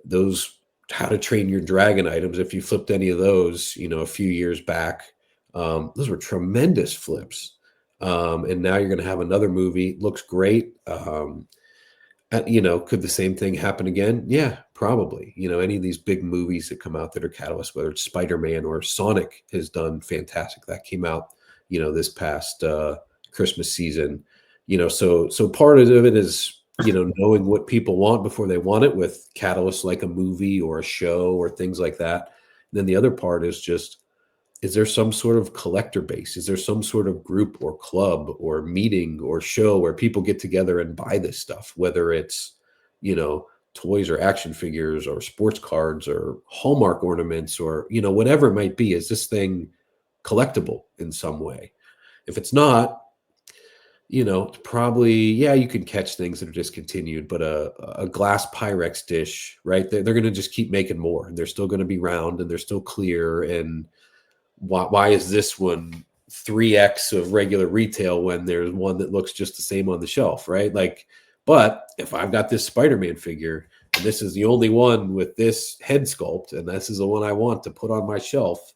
Those How to Train Your Dragon items, if you flipped any of those, a few years back, those were tremendous flips. And now you're going to have another movie. Looks great. Could the same thing happen again? Yeah, probably. Any of these big movies that come out that are catalysts, whether it's Spider-Man or Sonic, has done fantastic. That came out, this past Christmas season. So part of it is, knowing what people want before they want it, with catalysts like a movie or a show or things like that. And then the other part is just, is there some sort of collector base? Is there some sort of group or club or meeting or show where people get together and buy this stuff, whether it's, toys or action figures or sports cards or Hallmark ornaments or, whatever it might be? Is this thing collectible in some way? If it's not, it's probably, you can catch things that are discontinued, but a glass Pyrex dish, right? They're going to just keep making more, and they're still going to be round and they're still clear. And why is this one 3x of regular retail when there's one that looks just the same on the shelf, right? But if I've got this Spider-Man figure and this is the only one with this head sculpt and this is the one I want to put on my shelf,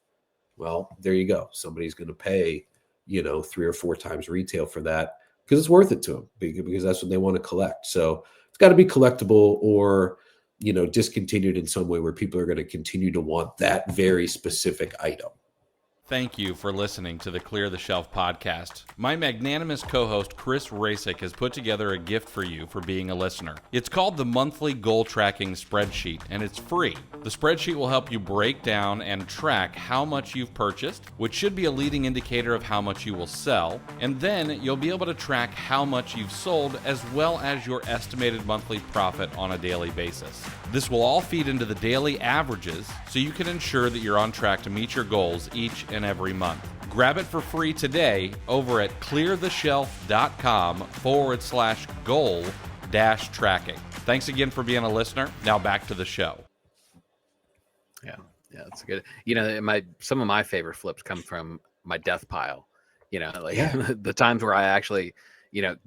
well, there you go. Somebody's going to pay, 3 or 4 times retail for that because it's worth it to them, because that's what they want to collect. So it's got to be collectible or, discontinued in some way where people are going to continue to want that very specific item. Thank you for listening to the Clear the Shelf podcast. My magnanimous co-host Chris Racic has put together a gift for you for being a listener. It's called the Monthly Goal Tracking Spreadsheet, and it's free. The spreadsheet will help you break down and track how much you've purchased, which should be a leading indicator of how much you will sell, and then you'll be able to track how much you've sold as well as your estimated monthly profit on a daily basis. This will all feed into the daily averages so you can ensure that you're on track to meet your goals each and every month. Grab it for free today over at cleartheshelf.com/goal-tracking. Thanks again for being a listener. Now back to the show. Yeah, that's good. Some of my favorite flips come from my death pile. The times where I actually,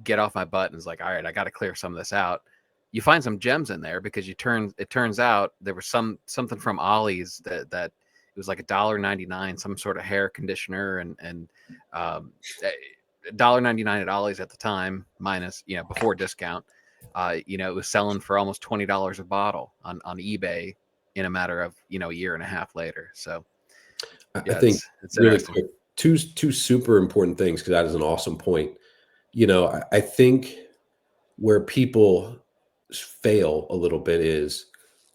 get off my butt and it's like, all right, I got to clear some of this out. You find some gems in there because it turns out there was something from Ollie's that it was like $1.99, some sort of hair conditioner and $1.99 at Ollie's at the time, minus, before discount. It was selling for almost $20 a bottle on eBay in a matter of, a year and a half later. So I think it's really interesting. quick, two super important things, because that is an awesome point. I think where people fail a little bit is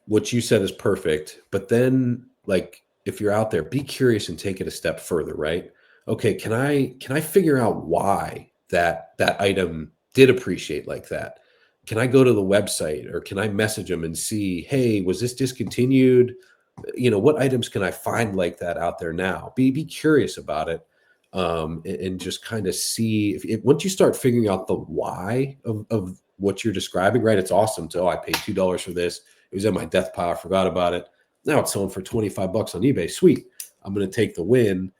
what you said is perfect, but then like if you're out there, be curious and take it a step further, right? Okay, can I figure out why that item did appreciate like that? Can I go to the website, or can I message them and see, hey, was this discontinued? What items can I find like that out there now? Be curious about it, and just kind of see if once you start figuring out the why of what you're describing, right? It's awesome. So I paid $2 for this. It was in my death pile. I forgot about it. Now it's selling for 25 bucks on eBay. Sweet. I'm going to take the win.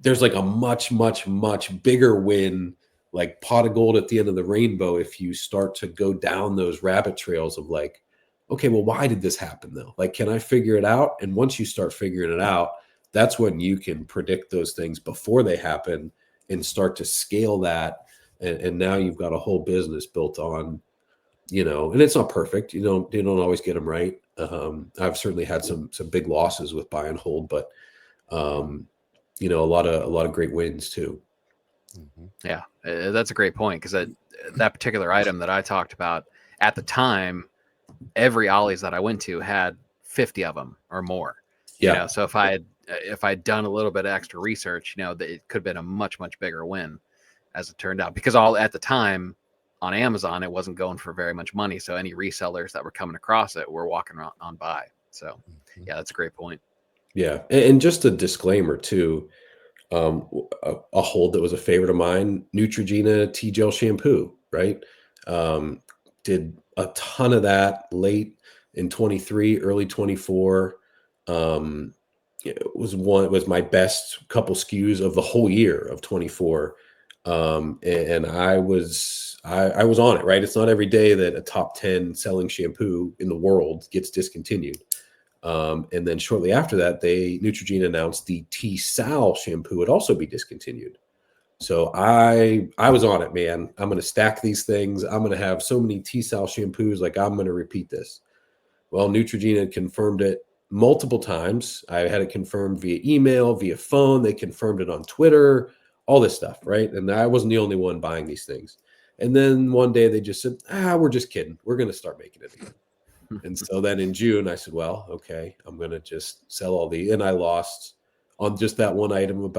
There's like a much, much, much bigger win, like pot of gold at the end of the rainbow, if you start to go down those rabbit trails of like, okay, well, why did this happen though? Like, can I figure it out? And once you start figuring it out, that's when you can predict those things before they happen and start to scale that. And now you've got a whole business built on, and it's not perfect. You don't always get them right. I've certainly had some big losses with buy and hold, but a lot of great wins too. Yeah, that's a great point, because that particular item that I talked about at the time, every Ollie's that I went to had 50 of them or more. Yeah. So if I'd done a little bit of extra research, that it could have been a much, much bigger win, as it turned out, because all at the time on Amazon, it wasn't going for very much money. So any resellers that were coming across it were walking around on buy. So yeah, that's a great point. Yeah. And just a disclaimer too, a hold that was a favorite of mine, Neutrogena T-Gel shampoo, right? Did a ton of that late in 23, early 24. It was my best couple SKUs of the whole year of 24. And I was on it, right? It's not every day that a top 10 selling shampoo in the world gets discontinued. And then shortly after that, Neutrogena announced the T-Sal shampoo would also be discontinued. So I was on it, man. I'm going to stack these things. I'm going to have so many T-Sal shampoos. Like, I'm going to repeat this. Well, Neutrogena confirmed it multiple times. I had it confirmed via email, via phone. They confirmed it on Twitter, all this stuff, right? And I wasn't the only one buying these things. And then one day they just said, we're just kidding. We're going to start making it again. And so then in June, I said, well, okay, I'm going to just sell all these. And I lost on just that one item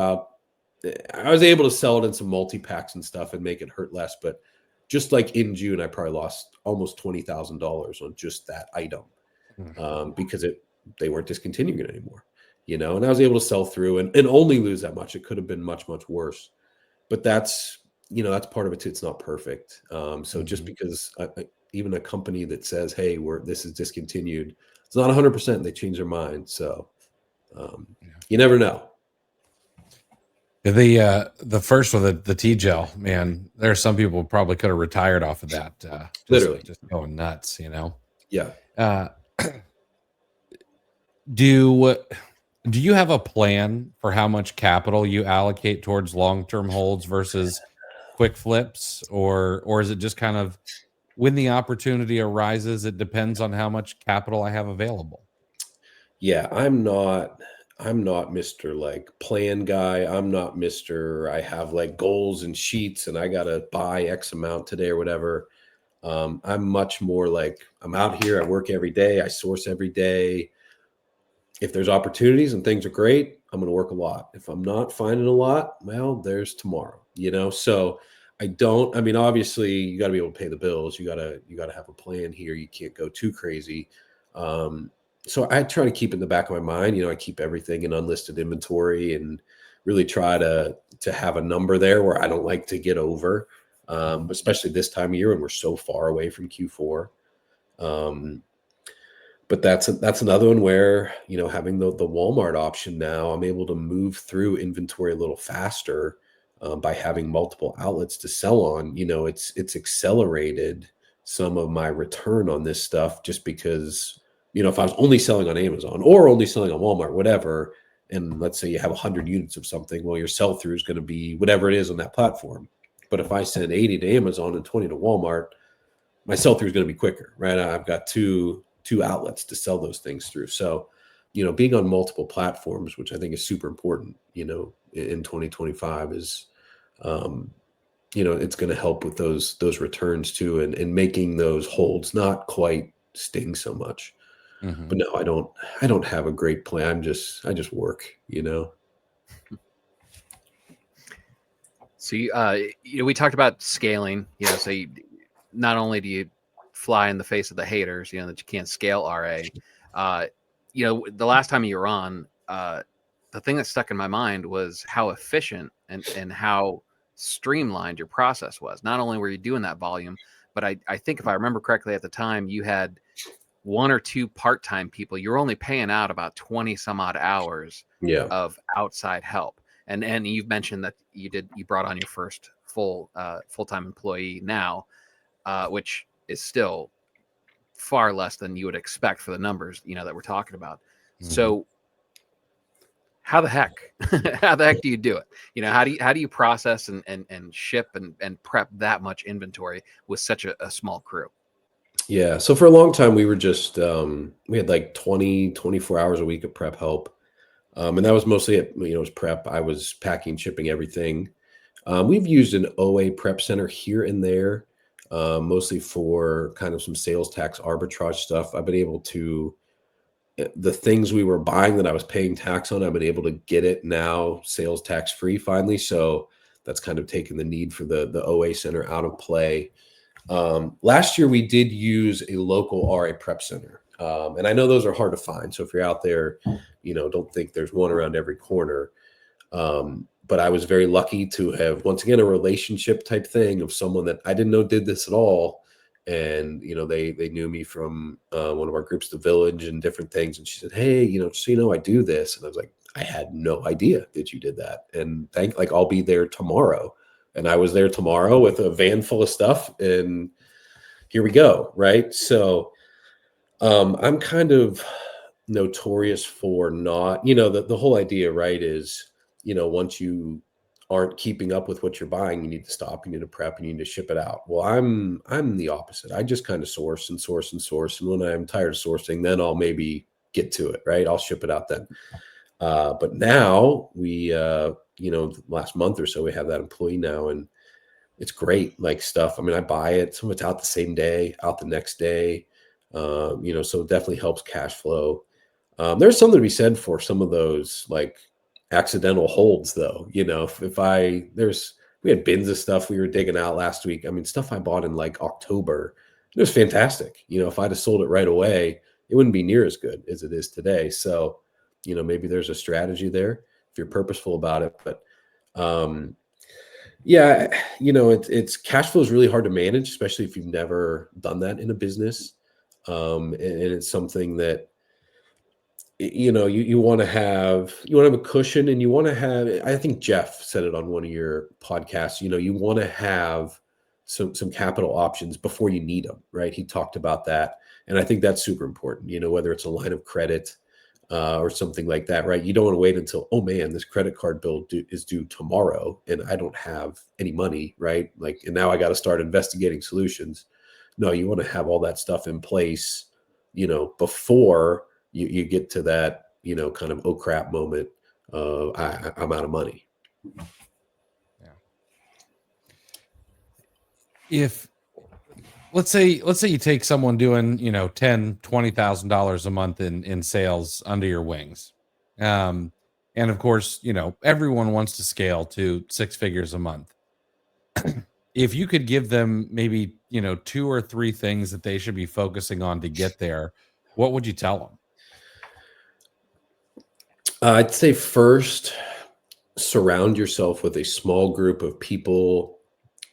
I was able to sell it in some multi-packs and stuff and make it hurt less. But just like in June, I probably lost almost $20,000 on just that item, because they weren't discontinuing it anymore, and I was able to sell through and only lose that much. It could have been much, much worse. But that's part of it too. It's not perfect. So just because even a company that says, hey, this is discontinued, it's not 100%. They change their mind. So you never know. The first one, the T-Gel, man, there are some people who probably could have retired off of that. Literally. Just going nuts, Yeah. Do you have a plan for how much capital you allocate towards long-term holds versus quick flips, or is it just kind of when the opportunity arises, it depends on how much capital I have available? Yeah, I'm not Mr. like plan guy. I'm not Mr. I have like goals and sheets and I got to buy X amount today or whatever. I'm much more like, I'm out here. I work every day. I source every day. If there's opportunities and things are great, I'm going to work a lot. If I'm not finding a lot, well, there's tomorrow, So I mean, obviously you got to be able to pay the bills. You got to have a plan here. You can't go too crazy. So I try to keep it in the back of my mind. I keep everything in unlisted inventory and really try to have a number there where I don't like to get over, especially this time of year when we're so far away from Q4. But that's another one where, having the Walmart option now, I'm able to move through inventory a little faster by having multiple outlets to sell on. It's accelerated some of my return on this stuff just because, if I was only selling on Amazon or only selling on Walmart, whatever, and let's say you have 100 units of something, well, your sell-through is going to be whatever it is on that platform. But if I send 80 to Amazon and 20 to Walmart, my sell-through is going to be quicker, right? I've got two outlets to sell those things through. So being on multiple platforms, which I think is super important, in 2025 is, it's going to help with those returns too, and making those holds not quite sting so much. Mm-hmm. But no, I don't have a great plan. I just work, So we talked about scaling, so not only do you fly in the face of the haters, that you can't scale RA, the last time you were on, the thing that stuck in my mind was how efficient and how streamlined your process was. Not only were you doing that volume, but I think if I remember correctly at the time, you had 1 or 2 part-time people. You're only paying out about 20 some odd hours of outside help. And you've mentioned that you brought on your first full-time employee now, which is still far less than you would expect for the numbers, that we're talking about. Mm-hmm. So how the heck do you do it? How do you process and ship and prep that much inventory with such a small crew? Yeah. So for a long time, we were just, we had like 24 hours a week of prep help. And that was mostly it was prep. I was packing, shipping everything. We've used an OA prep center here and there, mostly for kind of some sales tax arbitrage stuff. I've been able to, the things we were buying that I was paying tax on, I've been able to get it now sales tax free finally. So that's kind of taken the need for the OA center out of play. Last year we did use a local RA prep center. And I know those are hard to find. So if you're out there, don't think there's one around every corner. But I was very lucky to have, once again, a relationship type thing of someone that I didn't know did this at all. And, they knew me from one of our groups, The Village, and different things. And she said, hey, just so I do this. And I was like, I had no idea that you did that. And I'll be there tomorrow. And I was there tomorrow with a van full of stuff, and here we go. Right. So I'm kind of notorious for not, the whole idea, right, is, once you aren't keeping up with what you're buying, you need to stop, you need to prep, and you need to ship it out. Well, I'm the opposite. I just kind of source. And when I'm tired of sourcing, then I'll maybe get to it. Right. I'll ship it out then. But now we, last month or so, we have that employee now, and it's great, like stuff. I mean, I buy it. Some of it's out the same day, out the next day. So it definitely helps cash flow. There's something to be said for some of those like accidental holds though. We had bins of stuff we were digging out last week. I mean, stuff I bought in like October, it was fantastic. If I'd have sold it right away, it wouldn't be near as good as it is today. So, maybe there's a strategy there if you're purposeful about it. But it's cash flow is really hard to manage, especially if you've never done that in a business. And it's something that, you want to have a cushion, and you want to have, I think Jeff said it on one of your podcasts, you want to have some capital options before you need them, right? He talked about that. And I think that's super important, whether it's a line of credit, or something like that, right? You don't want to wait until, oh man, this credit card bill is due tomorrow and I don't have any money, right? And now I got to start investigating solutions. No, you want to have all that stuff in place, before you get to that, kind of, oh crap moment of I'm out of money. Yeah. If let's say you take someone doing, $10,000, $20,000 a month in sales under your wings. And of course, everyone wants to scale to 6 figures a month. If you could give them maybe, 2 or 3 things that they should be focusing on to get there, what would you tell them? I'd say first, surround yourself with a small group of people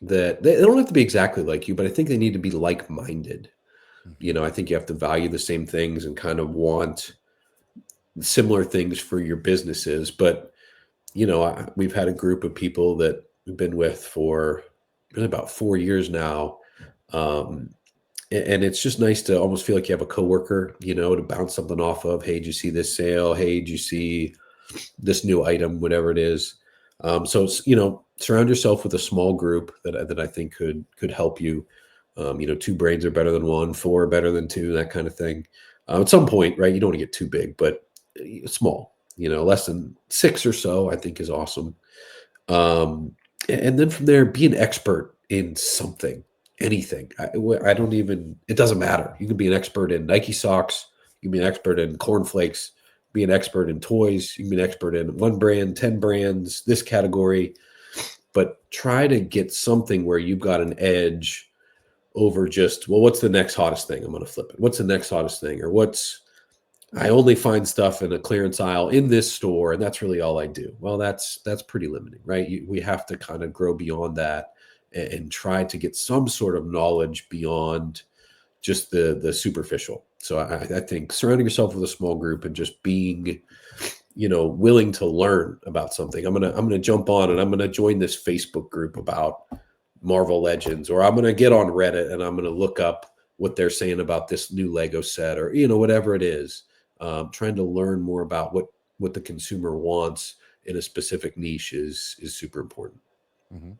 that they don't have to be exactly like you, but I think they need to be like-minded. I think you have to value the same things and kind of want similar things for your businesses. But, we've had a group of people that we've been with for really about 4 years now. And it's just nice to almost feel like you have a coworker, to bounce something off of. Hey, did you see this sale? Hey, did you see this new item, whatever it is? So it's, surround yourself with a small group that I think could help you. 2 brains are better than 1, 4 are better than 2, that kind of thing. At some point, right, you don't want to get too big, but small, less than 6 or so, I think is awesome. And then from there, be an expert in something, anything. I don't even, it doesn't matter. You can be an expert in Nike socks. You can be an expert in cornflakes, be an expert in toys. You can be an expert in one brand, 10 brands, this category, but try to get something where you've got an edge over just, well, what's the next hottest thing? I'm going to flip it. What's the next hottest thing? Or I only find stuff in a clearance aisle in this store, and that's really all I do. Well, that's pretty limiting, right? We have to kind of grow beyond that and try to get some sort of knowledge beyond just the superficial. So I think surrounding yourself with a small group and just being, willing to learn about something. I'm gonna jump on and I'm gonna join this Facebook group about Marvel Legends, or I'm gonna get on Reddit and I'm gonna look up what they're saying about this new Lego set, or whatever it is. Trying to learn more about what the consumer wants in a specific niche is super important. Mm-hmm.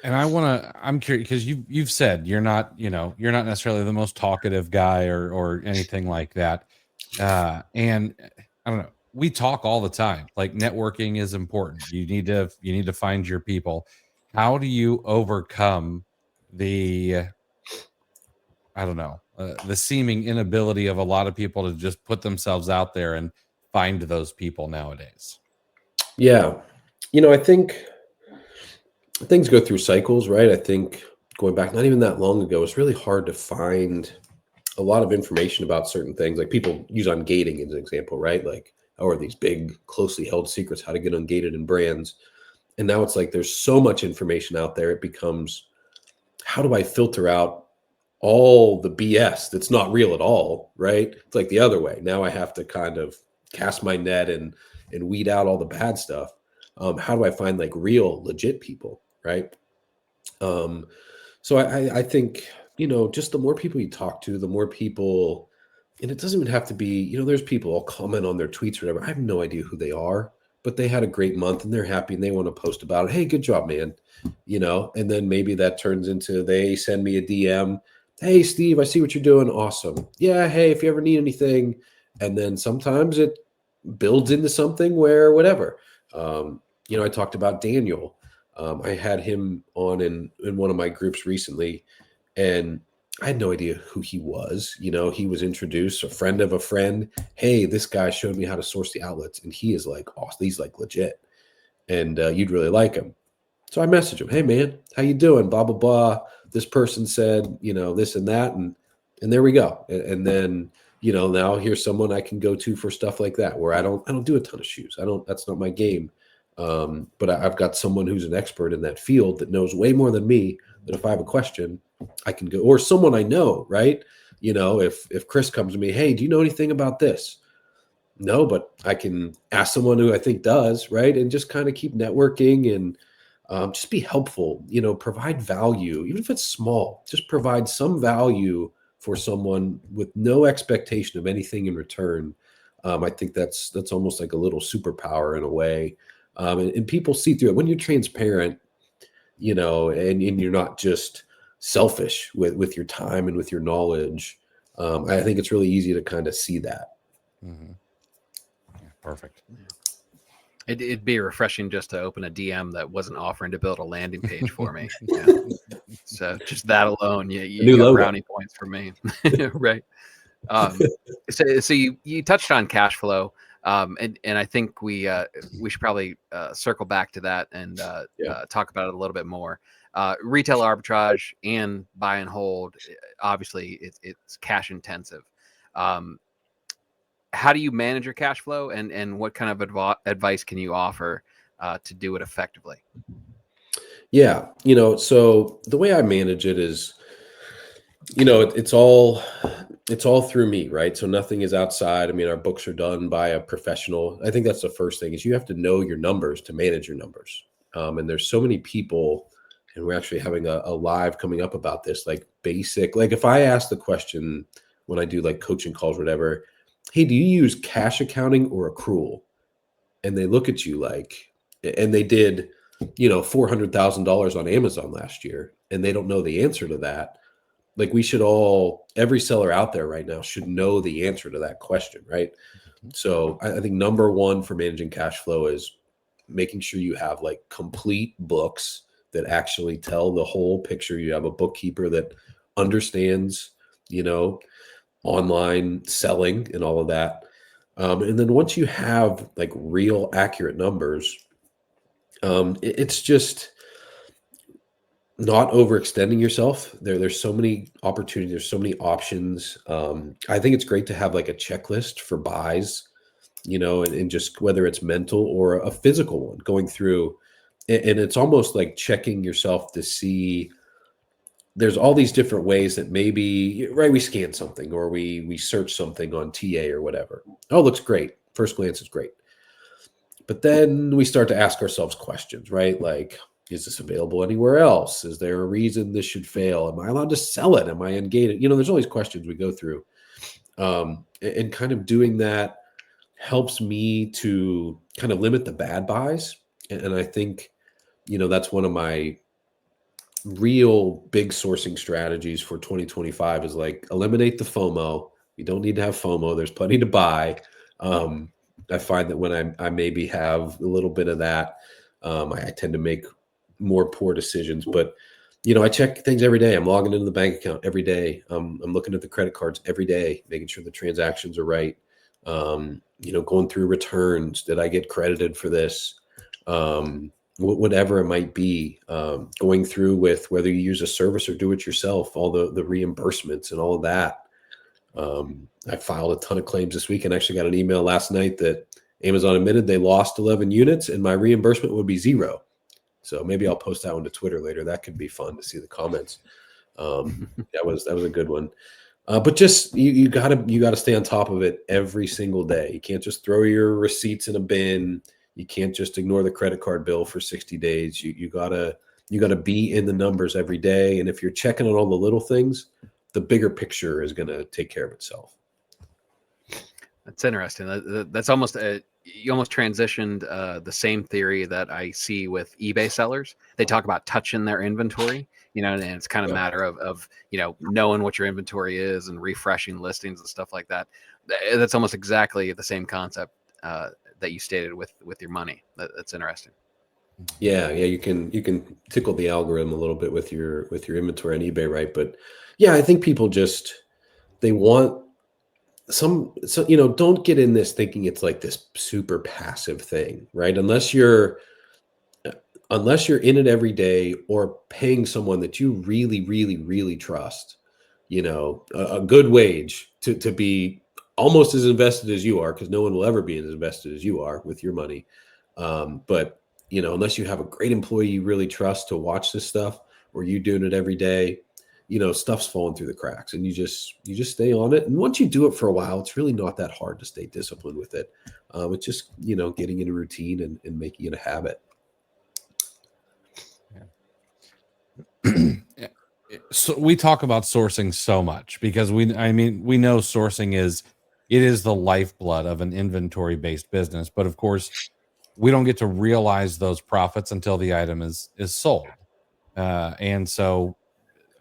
And I'm curious, because you've said you're not necessarily the most talkative guy or anything like that. And I don't know, we talk all the time, like networking is important. You need to find your people. How do you overcome the seeming inability of a lot of people to just put themselves out there and find those people nowadays? Yeah. I think things go through cycles, right? I think going back not even that long ago, it's really hard to find a lot of information about certain things. Like people use ungating as an example, right? Like, how are these big, closely held secrets, how to get ungated in brands. And now it's like there's so much information out there. It becomes, how do I filter out all the BS that's not real at all, right? It's like the other way. Now I have to kind of cast my net and weed out all the bad stuff. How do I find like real, legit people, right? So I think, just the more people you talk to, the more people, and it doesn't even have to be, there's people I'll comment on their tweets or whatever. I have no idea who they are, but they had a great month and they're happy and they want to post about it. Hey, good job, man. And then maybe that turns into, they send me a DM. Hey, Steve, I see what you're doing. Awesome. Yeah. Hey, if you ever need anything. And then sometimes it builds into something where whatever, I talked about Daniel. I had him on in one of my groups recently, and I had no idea who he was. He was introduced, a friend of a friend. Hey, this guy showed me how to source the outlets, and he is like awesome. He's like legit, and you'd really like him. So I messaged him. Hey, man, how you doing? Blah blah blah. This person said, this and that, and there we go. And then now here's someone I can go to for stuff like that, where I don't do a ton of shoes. That's not my game. But I've got someone who's an expert in that field that knows way more than me, that if I have a question, I can go, or someone I know, right? If Chris comes to me, hey, do you know anything about this? No, but I can ask someone who I think does, right? And just kind of keep networking and just be helpful, provide value, even if it's small, just provide some value for someone with no expectation of anything in return. I think that's almost like a little superpower in a way. And people see through it when you're transparent, and you're not just selfish with your time and with your knowledge. I think it's really easy to kind of see that. Mm-hmm. Yeah, perfect. It'd be refreshing just to open a DM that wasn't offering to build a landing page for me. So just that alone, you got brownie points for me, right? So you touched on cash flow. And I think we should probably circle back to that and talk about it a little bit more. Retail arbitrage and buy and hold, obviously it's cash intensive. How do you manage your cash flow, and what kind of advice can you offer to do it effectively? Yeah, so the way I manage it is, it's all through me, right? So nothing is outside. I mean, our books are done by a professional. I think that's the first thing, is you have to know your numbers to manage your numbers. And there's so many people, and we're actually having a live coming up about this, like basic, like if I ask the question when I do like coaching calls, whatever, hey, do you use cash accounting or accrual? And they look at you like, and they did, $400,000 on Amazon last year, and they don't know the answer to that. like every seller out there right now should know the answer to that question, right? So I think number one for managing cash flow is making sure you have like complete books that actually tell the whole picture. You have a bookkeeper that understands, online selling and all of that. And then once you have like real accurate numbers, it's just not overextending yourself. There's so many opportunities. There's so many options. I think it's great to have like a checklist for buys, and just whether it's mental or a physical one going through. And it's almost like checking yourself to see there's all these different ways that maybe, right, we scan something or we search something on TA or whatever. Oh, looks great. First glance is great. But then we start to ask ourselves questions, right? Like, is this available anywhere else? Is there a reason this should fail? Am I allowed to sell it? Am I ungated? There's all these questions we go through. And kind of doing that helps me to kind of limit the bad buys. And I think, that's one of my real big sourcing strategies for 2025 is like eliminate the FOMO. You don't need to have FOMO. There's plenty to buy. I find that when I maybe have a little bit of that, I tend to make more poor decisions. But, I check things every day. I'm logging into the bank account every day. I'm looking at the credit cards every day, making sure the transactions are right. Going through returns. Did I get credited for this? Whatever it might be, going through with whether you use a service or do it yourself, all the reimbursements and all of that. I filed a ton of claims this week and actually got an email last night that Amazon admitted they lost 11 units and my reimbursement would be 0. So maybe I'll post that one to Twitter later. That could be fun to see the comments. That was a good one. But just you gotta stay on top of it every single day. You can't just throw your receipts in a bin. You can't just ignore the credit card bill for 60 days. You gotta be in the numbers every day. And if you're checking on all the little things, the bigger picture is going to take care of itself. That's interesting. That's almost you almost transitioned the same theory that I see with eBay sellers. They talk about touching their inventory, and it's kind of a matter of knowing what your inventory is and refreshing listings and stuff like that. That's almost exactly the same concept that you stated with your money. That's interesting. Yeah, you can tickle the algorithm a little bit with your inventory on eBay, right? But yeah, I think people they want don't get in this thinking it's like this super passive thing, right? Unless you're in it every day or paying someone that you really, really, really trust, a good wage to be almost as invested as you are, because no one will ever be as invested as you are with your money. But unless you have a great employee you really trust to watch this stuff, or you doing it every day, stuff's falling through the cracks, and you just stay on it. And once you do it for a while, it's really not that hard to stay disciplined with it. It's just, getting in a routine and making it a habit. Yeah. So we talk about sourcing so much because we know sourcing is the lifeblood of an inventory based business, but of course we don't get to realize those profits until the item is sold. And so,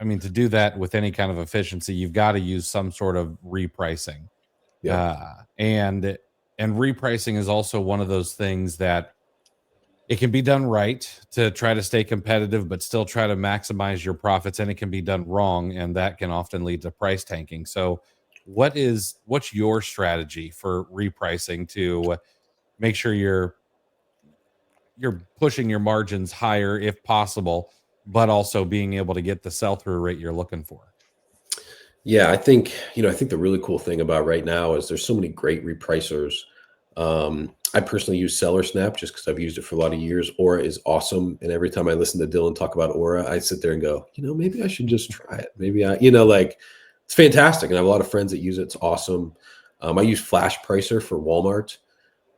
to do that with any kind of efficiency, you've got to use some sort of repricing. Yeah. And repricing is also one of those things that it can be done right to try to stay competitive, but still try to maximize your profits. And it can be done wrong, and that can often lead to price tanking. So what's your strategy for repricing to make sure you're pushing your margins higher if possible, but also being able to get the sell-through rate you're looking for? Yeah, I think the really cool thing about right now is there's so many great repricers. I personally use SellerSnap just because I've used it for a lot of years. Aura is awesome. And every time I listen to Dylan talk about Aura, I sit there and go, maybe I should just try it. Maybe it's fantastic. And I have a lot of friends that use it. It's awesome. I use Flash Pricer for Walmart.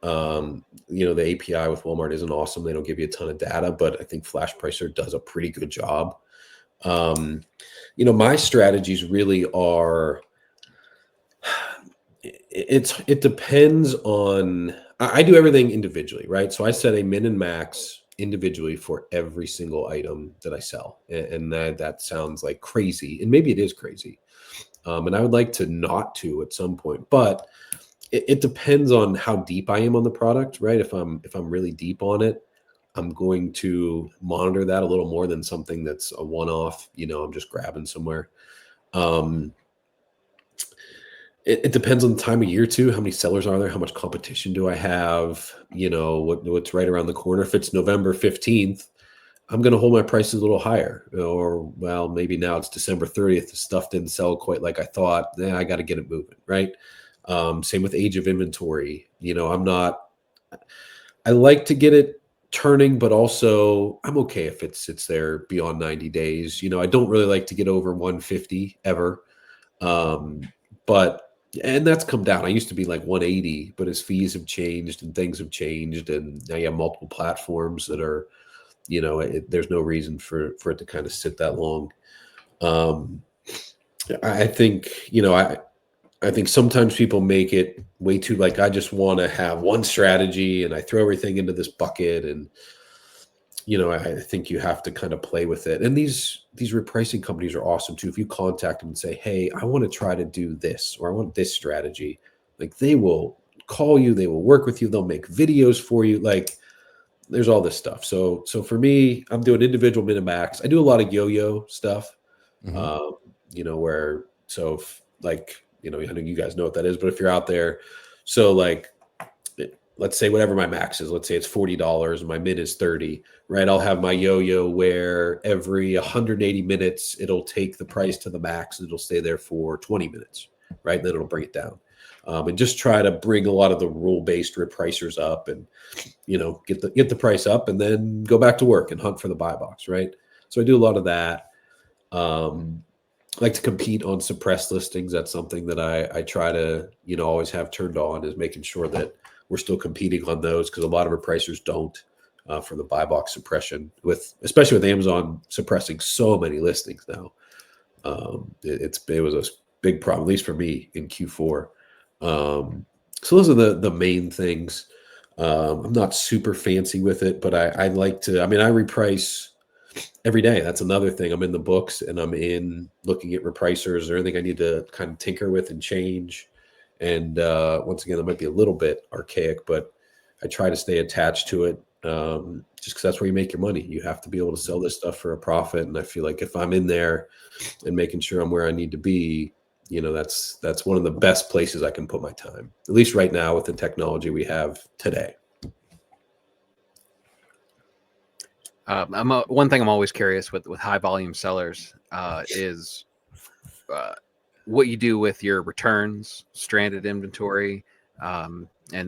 The API with Walmart isn't awesome. They don't give you a ton of data, but I think Flash Pricer does a pretty good job. My strategies really are, it depends on, I do everything individually, right? So I set a min and max individually for every single item that I sell. And that sounds like crazy. And maybe it is crazy. And I would like to not to at some point, but it depends on how deep I am on the product, right? If I'm really deep on it, I'm going to monitor that a little more than something that's a one-off, I'm just grabbing somewhere. It depends on the time of year too. How many sellers are there? How much competition do I have? What's right around the corner. If it's November 15th, I'm going to hold my prices a little higher. Or, well, maybe now it's December 30th. The stuff didn't sell quite like I thought. Then I got to get it moving, right? Same with age of inventory. I like to get it turning, but also I'm okay if it sits there beyond 90 days. I don't really like to get over 150 ever. And that's come down. I used to be like 180, but as fees have changed and things have changed, and now you have multiple platforms that are, there's no reason for it to kind of sit that long. I think, I think sometimes people make it way too, like, I just want to have one strategy and I throw everything into this bucket. And, I think you have to kind of play with it. And these repricing companies are awesome too. If you contact them and say, hey, I want to try to do this, or I want this strategy, like, they will call you, they will work with you, they'll make videos for you. Like, there's all this stuff. So for me, I'm doing individual Minimax. I do a lot of yo-yo stuff, where, so if, like, I know you guys know what that is, but if you're out there, so like, let's say whatever my max is, let's say it's $40 and my min is 30, right? I'll have my yo-yo where every 180 minutes, it'll take the price to the max and it'll stay there for 20 minutes, right? And then it'll bring it down. And just try to bring a lot of the rule-based repricers up and, get the price up and then go back to work and hunt for the buy box, right? So I do a lot of that. I like to compete on suppressed listings. That's something that I try to, always have turned on, is making sure that we're still competing on those, because a lot of repricers don't, for the buy box suppression, especially with Amazon suppressing so many listings now. It was a big problem, at least for me, in Q4. So those are the main things. I'm not super fancy with it, but I like to, I reprice every day. That's another thing. I'm in the books and I'm in looking at repricers or anything I need to kind of tinker with and change. And once again, that might be a little bit archaic, but I try to stay attached to it, just because that's where you make your money. You have to be able to sell this stuff for a profit. And I feel like if I'm in there and making sure I'm where I need to be, that's one of the best places I can put my time, at least right now with the technology we have today. One thing I'm always curious with high volume sellers is what you do with your returns, stranded inventory, and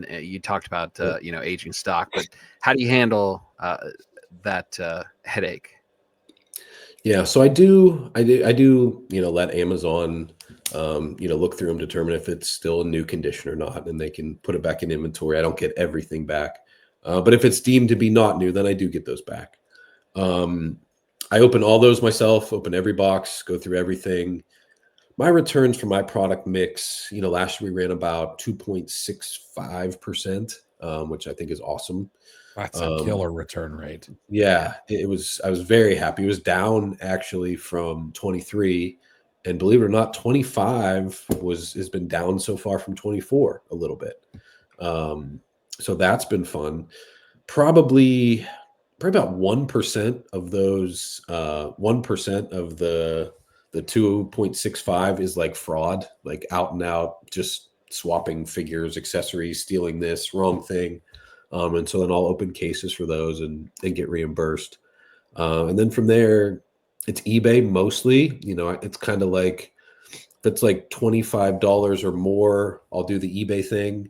you talked about aging stock, but how do you handle that headache? Yeah, so I do let Amazon look through them, determine if it's still in new condition or not, and they can put it back in inventory. I don't get everything back, but if it's deemed to be not new, then I do get those back. I open all those myself, open every box, go through everything. My returns for my product mix, last year we ran about 2.65%, which I think is awesome. That's a killer return rate. Yeah, I was very happy. It was down actually from 23, and believe it or not, 25 has been down so far from 24 a little bit. So that's been fun. Probably about 1% of those, 1% of the 2.65 is like fraud, like out and out, just swapping figures, accessories, stealing this wrong thing. And so then I'll open cases for those and get reimbursed. And then from there, it's eBay mostly. It's kind of like, if it's like $25 or more, I'll do the eBay thing.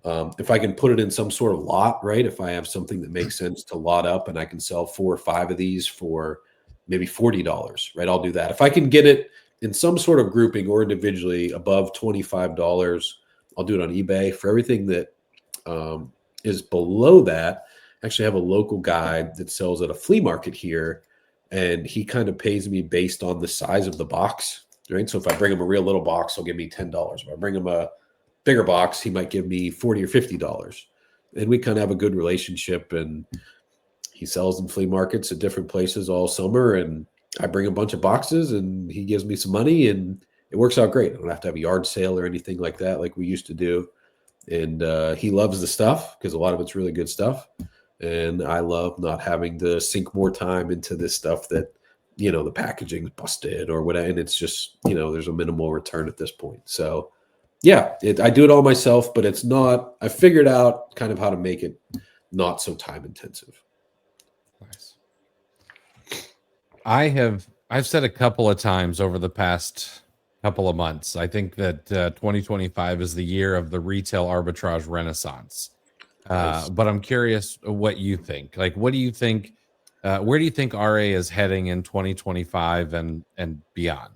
If I can put it in some sort of lot, right? If I have something that makes sense to lot up and I can sell 4 or 5 of these for maybe $40, right? I'll do that. If I can get it in some sort of grouping or individually above $25, I'll do it on eBay. For everything that is below that, I actually have a local guy that sells at a flea market here, and he kind of pays me based on the size of the box, right? So if I bring him a real little box, he'll give me $10. If I bring him a bigger box, he might give me $40 or $50. And we kind of have a good relationship, and he sells in flea markets at different places all summer, and I bring a bunch of boxes and he gives me some money, and it works out great. I don't have to have a yard sale or anything like that like we used to do. And he loves the stuff because a lot of it's really good stuff. And I love not having to sink more time into this stuff that, the packaging's busted or whatever. And it's just, there's a minimal return at this point. So yeah, I do it all myself, but it's not, I figured out kind of how to make it not so time intensive. Nice. I've said a couple of times over the past couple of months, I think that 2025 is the year of the retail arbitrage renaissance. Nice. But I'm curious what you think. Like, what do you think? Where do you think RA is heading in 2025 and beyond?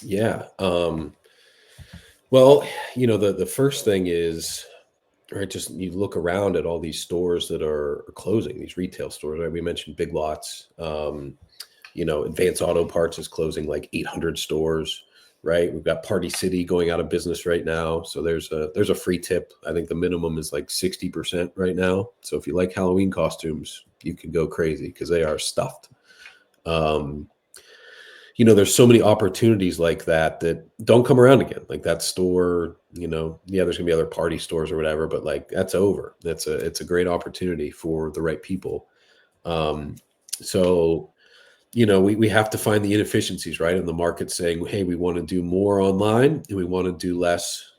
Yeah. Well, the first thing is, right, just you look around at all these stores that are closing, these retail stores, right? We mentioned Big Lots. Advance Auto Parts is closing like 800 stores, right? We've got Party City going out of business right now. So there's a free tip. I think the minimum is like 60% right now. So if you like Halloween costumes, you can go crazy because they are stuffed. There's so many opportunities like that don't come around again. Like that store, there's gonna be other party stores or whatever, but like that's over. It's a great opportunity for the right people. So we have to find the inefficiencies, right? In the market saying, hey, we want to do more online and we want to do less,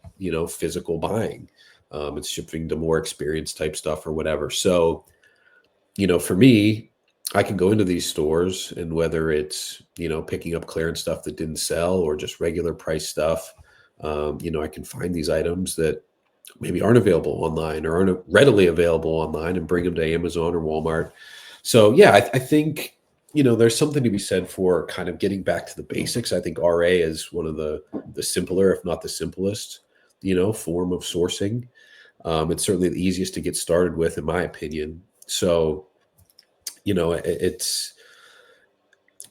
physical buying. It's shifting to more experience type stuff or whatever. So, for me, I can go into these stores and whether it's, picking up clearance stuff that didn't sell or just regular price stuff, I can find these items that maybe aren't available online or aren't readily available online and bring them to Amazon or Walmart. So yeah, I think, there's something to be said for kind of getting back to the basics. I think RA is one of the simpler, if not the simplest, form of sourcing. It's certainly the easiest to get started with, in my opinion. So,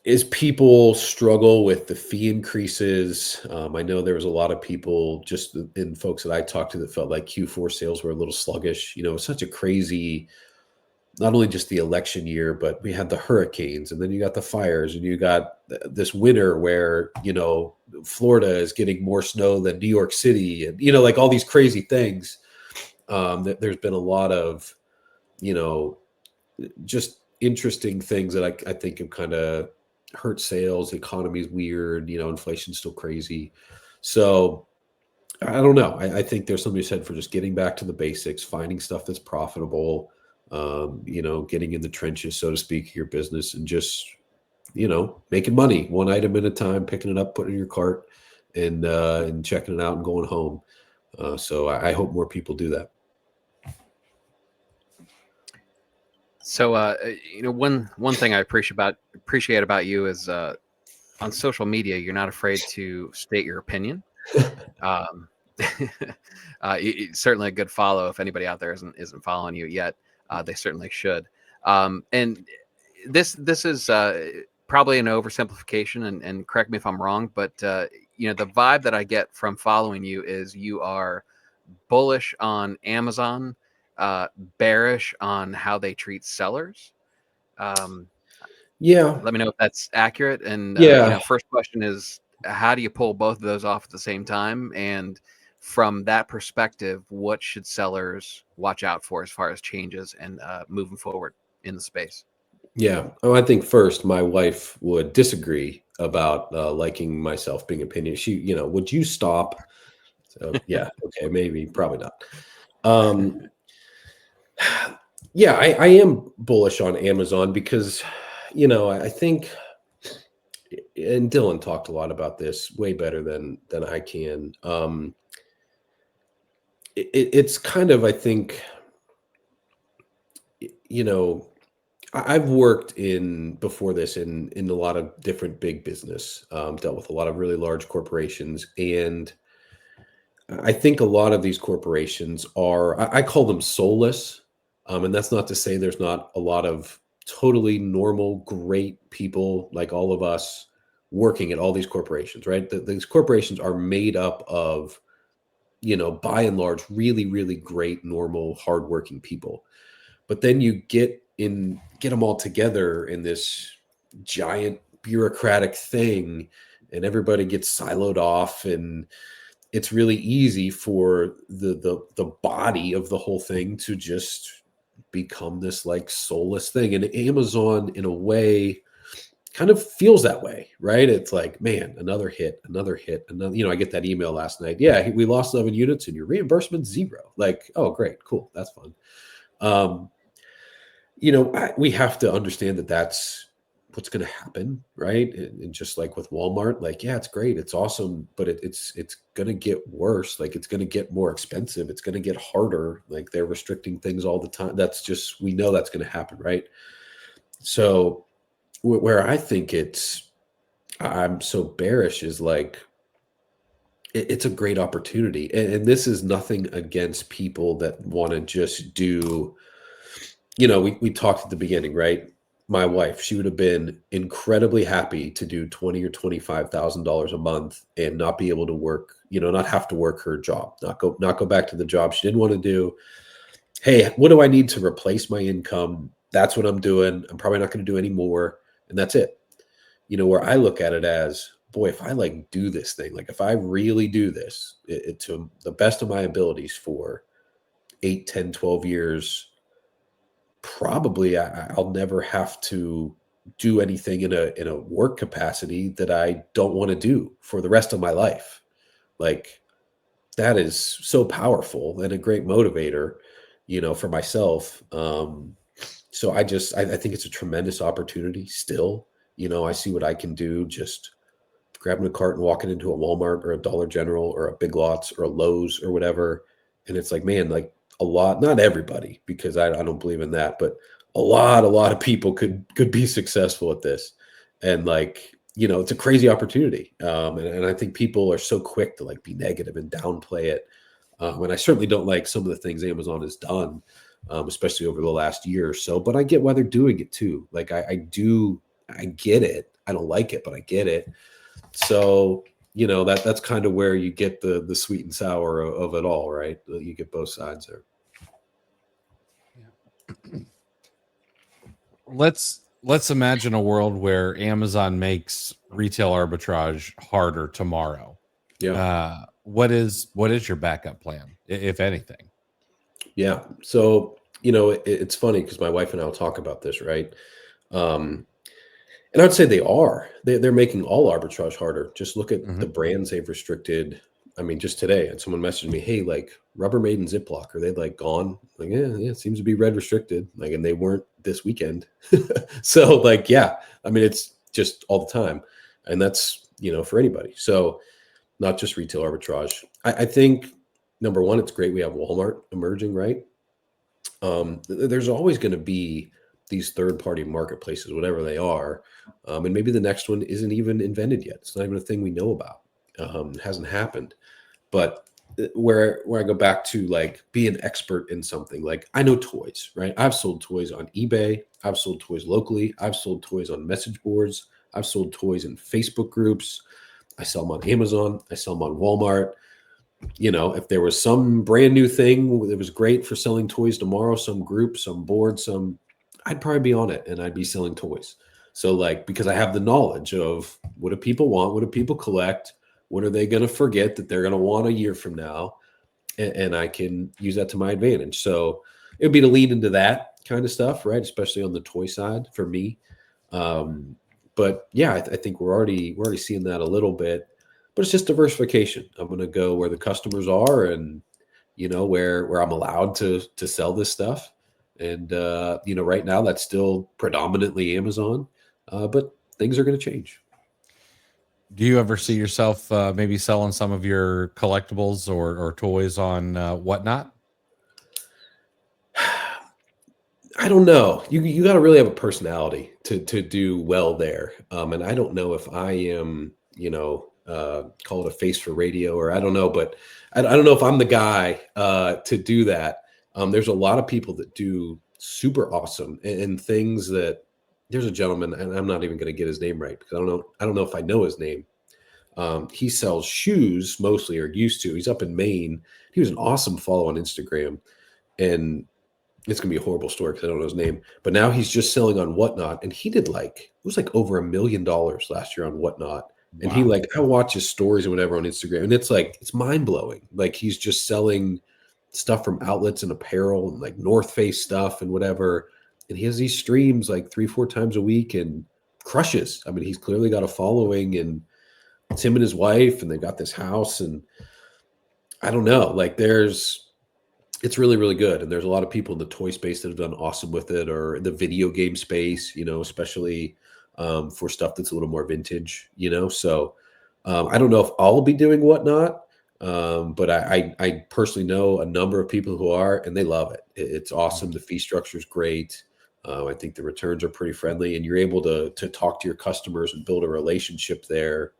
as people struggle with the fee increases, I know there was a lot of people just in folks that I talked to that felt like Q4 sales were a little sluggish. Such a crazy, not only just the election year, but we had the hurricanes and then you got the fires and you got this winter where, Florida is getting more snow than New York City and, like all these crazy things. There's been a lot of, just interesting things that I think have kind of hurt sales. The economy's weird, inflation's still crazy. So I don't know. I think there's something said for just getting back to the basics, finding stuff that's profitable, getting in the trenches, so to speak, of your business and just, making money one item at a time, picking it up, putting it in your cart and checking it out and going home. So I hope more people do that. So, one thing I appreciate about you is on social media, you're not afraid to state your opinion. Certainly a good follow. If anybody out there isn't following you yet, they certainly should. And this is probably an oversimplification, and correct me if I'm wrong, but the vibe that I get from following you is you are bullish on Amazon, bearish on how they treat sellers. Yeah. Let me know if that's accurate. And first question is, how do you pull both of those off at the same time? And from that perspective, what should sellers watch out for as far as changes and moving forward in the space? Yeah. Oh, I think first my wife would disagree about liking myself being opinion. She, would you stop? So yeah, okay, maybe, probably not. Yeah, I am bullish on Amazon because, I think, and Dylan talked a lot about this way better than I can. It's kind of, I think, I've worked before this in a lot of different big business, dealt with a lot of really large corporations. And I think a lot of these corporations I call them soulless. And that's not to say there's not a lot of totally normal, great people like all of us working at all these corporations, right? These corporations are made up of, by and large, really, really great, normal, hardworking people. But then you get get them all together in this giant bureaucratic thing, and everybody gets siloed off, and it's really easy for the body of the whole thing to just become this like soulless thing. And Amazon, in a way, kind of feels that way, right? It's like, man, another hit, another. I get that email last night. Yeah, we lost 11 units and your reimbursement 0. Like, oh, great, cool, that's fun. We have to understand that that's what's going to happen, right? And just like with Walmart, like, yeah, it's great, it's awesome, but it's going to get worse. Like, it's going to get more expensive. It's going to get harder. Like, they're restricting things all the time. That's just, we know that's going to happen, right? So where I think I'm so bearish is like, it's a great opportunity. And this is nothing against people that want to just do, we talked at the beginning, right? My wife, she would have been incredibly happy to do $20,000 or $25,000 a month and not be able to work, not have to work her job, not go back to the job she didn't want to do. Hey, what do I need to replace my income? That's what I'm doing. I'm probably not going to do any more. And that's it. Where I look at it as, boy, if I like do this thing, like if I really do this it to the best of my abilities for 8, 10, 12 years, probably I'll never have to do anything in a work capacity that I don't want to do for the rest of my life. Like, that is so powerful and a great motivator, for myself. So I think it's a tremendous opportunity still. I see what I can do, just grabbing a cart and walking into a Walmart or a Dollar General or a Big Lots or a Lowe's or whatever. And it's like, man, like, a lot, not everybody, because I don't believe in that, but a lot of people could be successful at this. And like, it's a crazy opportunity. And I think people are so quick to like be negative and downplay it. And I certainly don't like some of the things Amazon has done, especially over the last year or so, but I get why they're doing it too. Like, I get it. I don't like it, but I get it. So, that's kind of where you get the sweet and sour of it all, right? You get both sides there. Let's imagine a world where Amazon makes retail arbitrage harder tomorrow. Yeah. What is your backup plan, if anything? Yeah. So, it's funny because my wife and I will talk about this, right? And I'd say they're making all arbitrage harder. Just look at the brands they've restricted. I mean, just today, and someone messaged me, hey, like, Rubbermaid and Ziploc, are they like gone? Like, yeah, it seems to be red restricted. Like, and they weren't this weekend. So like, yeah, I mean, it's just all the time. And that's, for anybody. So not just retail arbitrage. I think, number one, it's great we have Walmart emerging, right? There's always going to be these third-party marketplaces, whatever they are. And maybe the next one isn't even invented yet. It's not even a thing we know about. It hasn't happened. But where I go back to like be an expert in something, like I know toys, right? I've sold toys on eBay. I've sold toys locally. I've sold toys on message boards. I've sold toys in Facebook groups. I sell them on Amazon. I sell them on Walmart. If there was some brand new thing that was great for selling toys tomorrow, some group, some board, I'd probably be on it and I'd be selling toys. So like, because I have the knowledge of what do people want? What do people collect? What are they going to forget that they're going to want a year from now? And I can use that to my advantage. So it would be to lean into that kind of stuff, right? Especially on the toy side for me. But yeah, I think we're already seeing that a little bit, but it's just diversification. I'm going to go where the customers are and, where I'm allowed to sell this stuff. And, right now that's still predominantly Amazon, but things are going to change. Do you ever see yourself maybe selling some of your collectibles or toys on Whatnot? I don't know. You got to really have a personality to do well there. And I don't know if I am, call it a face for radio, or I don't know, but I don't know if I'm the guy to do that. There's a lot of people that do super awesome and things that there's a gentleman, and I'm not even going to get his name right because I don't know if I know his name. He sells shoes mostly, or used to. He's up in Maine. He was an awesome follow on Instagram, and it's going to be a horrible story because I don't know his name, but now he's just selling on Whatnot. And he did it was like over $1 million last year on Whatnot. And he I watch his stories or whatever on Instagram, and it's mind blowing. Like he's just selling stuff from outlets and apparel and like North Face stuff and whatever. And he has these streams like 3-4 times a week and crushes. I mean, he's clearly got a following, and it's him and his wife, and they've got this house. And I don't know, like it's really, really good. And there's a lot of people in the toy space that have done awesome with it, or the video game space, especially for stuff that's a little more vintage, So I don't know if I'll be doing Whatnot, but I personally know a number of people who are, and they love it. It's awesome. The fee structure is great. I think the returns are pretty friendly, and you're able to talk to your customers and build a relationship there.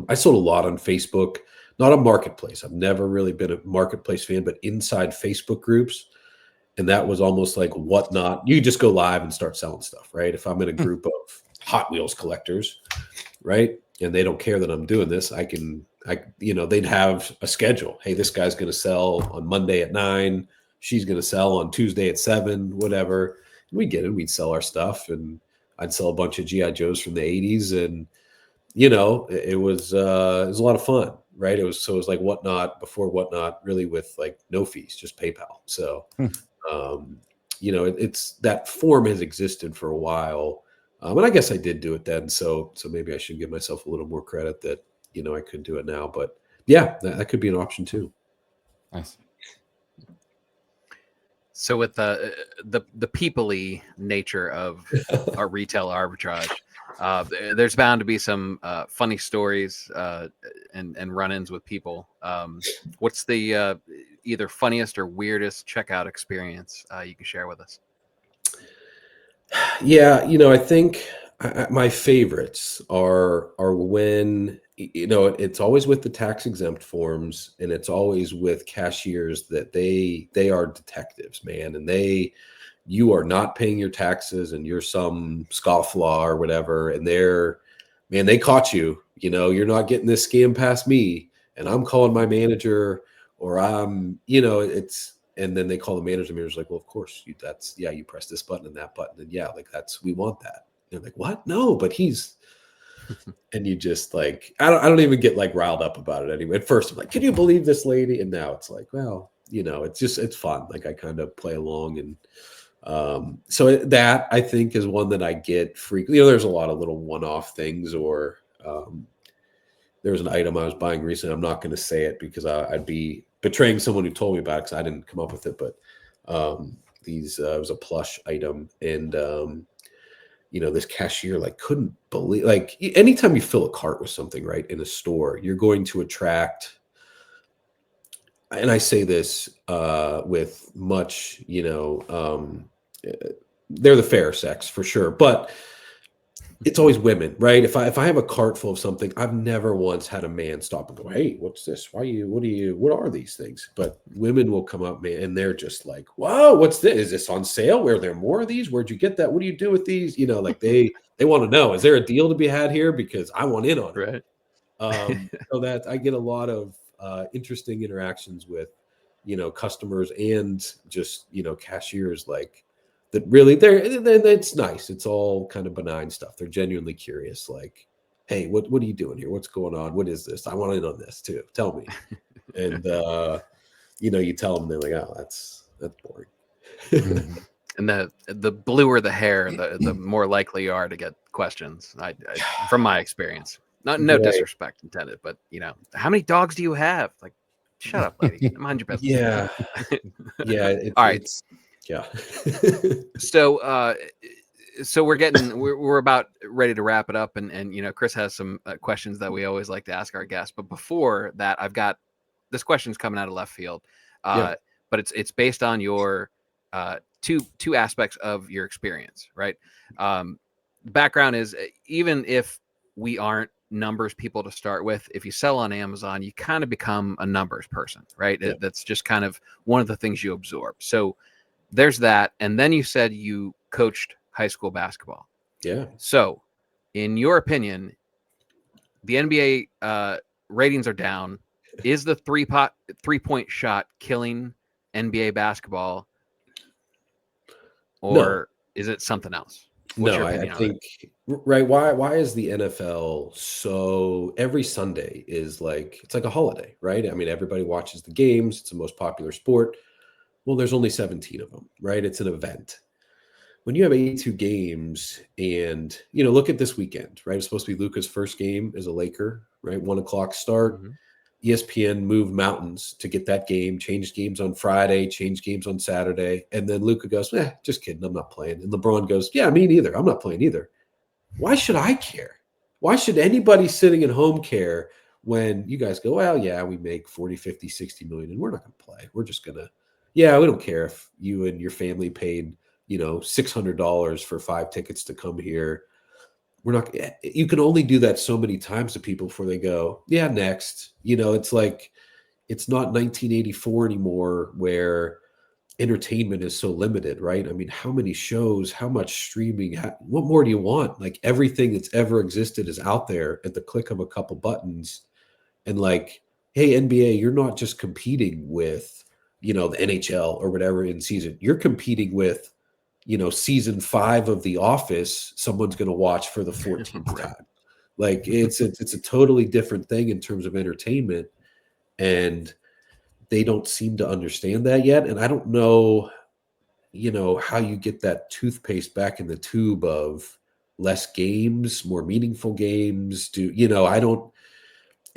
I sold a lot on Facebook, not a marketplace. I've never really been a marketplace fan, but inside Facebook groups. And that was almost like Whatnot. You just go live and start selling stuff, right? If I'm in a group of Hot Wheels collectors, right? And they don't care that I'm doing this, they'd have a schedule. Hey, this guy's going to sell on Monday at 9. She's going to sell on Tuesday at 7, whatever. And we get it. We'd sell our stuff, and I'd sell a bunch of G.I. Joes from the 80s. And, it was a lot of fun, right? It was like Whatnot before Whatnot, really, with like no fees, just PayPal. So, it's that form has existed for a while. And I guess I did do it then. So maybe I should give myself a little more credit that, I could do it now. But yeah, that could be an option too. Nice. So with the people-y nature of our retail arbitrage, there's bound to be some funny stories and run-ins with people. What's the either funniest or weirdest checkout experience you can share with us? Yeah, I think my favorites are when it's always with the tax exempt forms, and it's always with cashiers that they are detectives, man, and you are not paying your taxes, and you're some scofflaw or whatever, and they caught you. You're not getting this scam past me, and I'm calling my manager, or and then they call the manager. The manager's like, well, of course, you press this button and that button. And we want that. And they're like, what? No, but and you just I don't even get riled up about it anyway. At first I'm like, can you believe this lady? And now it's like, well, it's fun. Like I kind of play along. And so that I think is one that I get frequently. There's a lot of little one-off things, or there was an item I was buying recently. I'm not going to say it because I'd be betraying someone who told me about it, because I didn't come up with it. But it was a plush item, and this cashier couldn't believe, anytime you fill a cart with something, right, in a store, you're going to attract, and I say this with much, they're the fair sex for sure, but it's always women, right? If I have a cart full of something, I've never once had a man stop and go, hey, what's this? What are these things? But women will come up, man, and they're just like, whoa, what's this? Is this on sale? Were there more of these? Where'd you get that? What do you do with these? They want to know, is there a deal to be had here? Because I want in on it. Right. So that I get a lot of interesting interactions with, customers and just, cashiers, that really it's nice. It's all kind of benign stuff. They're genuinely curious. Like, hey, what are you doing here? What's going on? What is this? I want in on this too. Tell me. And you tell them, they're like, oh, that's boring. And the bluer the hair, the more likely you are to get questions. I from my experience, no disrespect intended, but how many dogs do you have? Like, shut up, lady. Mind your business. Yeah. Yeah. All right. Yeah. So we're about ready to wrap it up, and Chris has some questions that we always like to ask our guests. But before that, I've got this question's coming out of left field, but it's based on your two aspects of your experience, right? Background is, even if we aren't numbers people to start with, if you sell on Amazon, you kind of become a numbers person, right? Yeah. That's just kind of one of the things you absorb. So there's that. And then you said you coached high school basketball. Yeah. So in your opinion, the NBA ratings are down. Is the 3-point shot killing NBA basketball? or is it something else? What's your I opinion on think right. Why is the NFL so every Sunday is like it's like a holiday, right? I mean, everybody watches the games. It's the most popular sport. Well, there's only 17 of them, right? It's an event. When you have 82 games and, look at this weekend, right? It's supposed to be Luka's first game as a Laker, right? 1:00 start. it? ESPN moved mountains to get that game, changed games on Friday, changed games on Saturday. And then Luka goes, just kidding. I'm not playing. And LeBron goes, yeah, me neither. I'm not playing either. Why should I care? Why should anybody sitting at home care when you guys go, well, yeah, we make 40, 50, 60 million and we're not going to play. We're just going to, we don't care if you and your family paid, $600 for 5 tickets to come here. We're not, you can only do that so many times to people before they go, yeah, next. It's like, it's not 1984 anymore where entertainment is so limited, right? I mean, how many shows, how much streaming, what more do you want? Like everything that's ever existed is out there at the click of a couple buttons. And like, hey, NBA, you're not just competing with, the NHL or whatever in season. You're competing with, season 5 of The Office, someone's going to watch for the 14th Right. time. Like it's a totally different thing in terms of entertainment. And they don't seem to understand that yet. And I don't know, how you get that toothpaste back in the tube of less games, more meaningful games.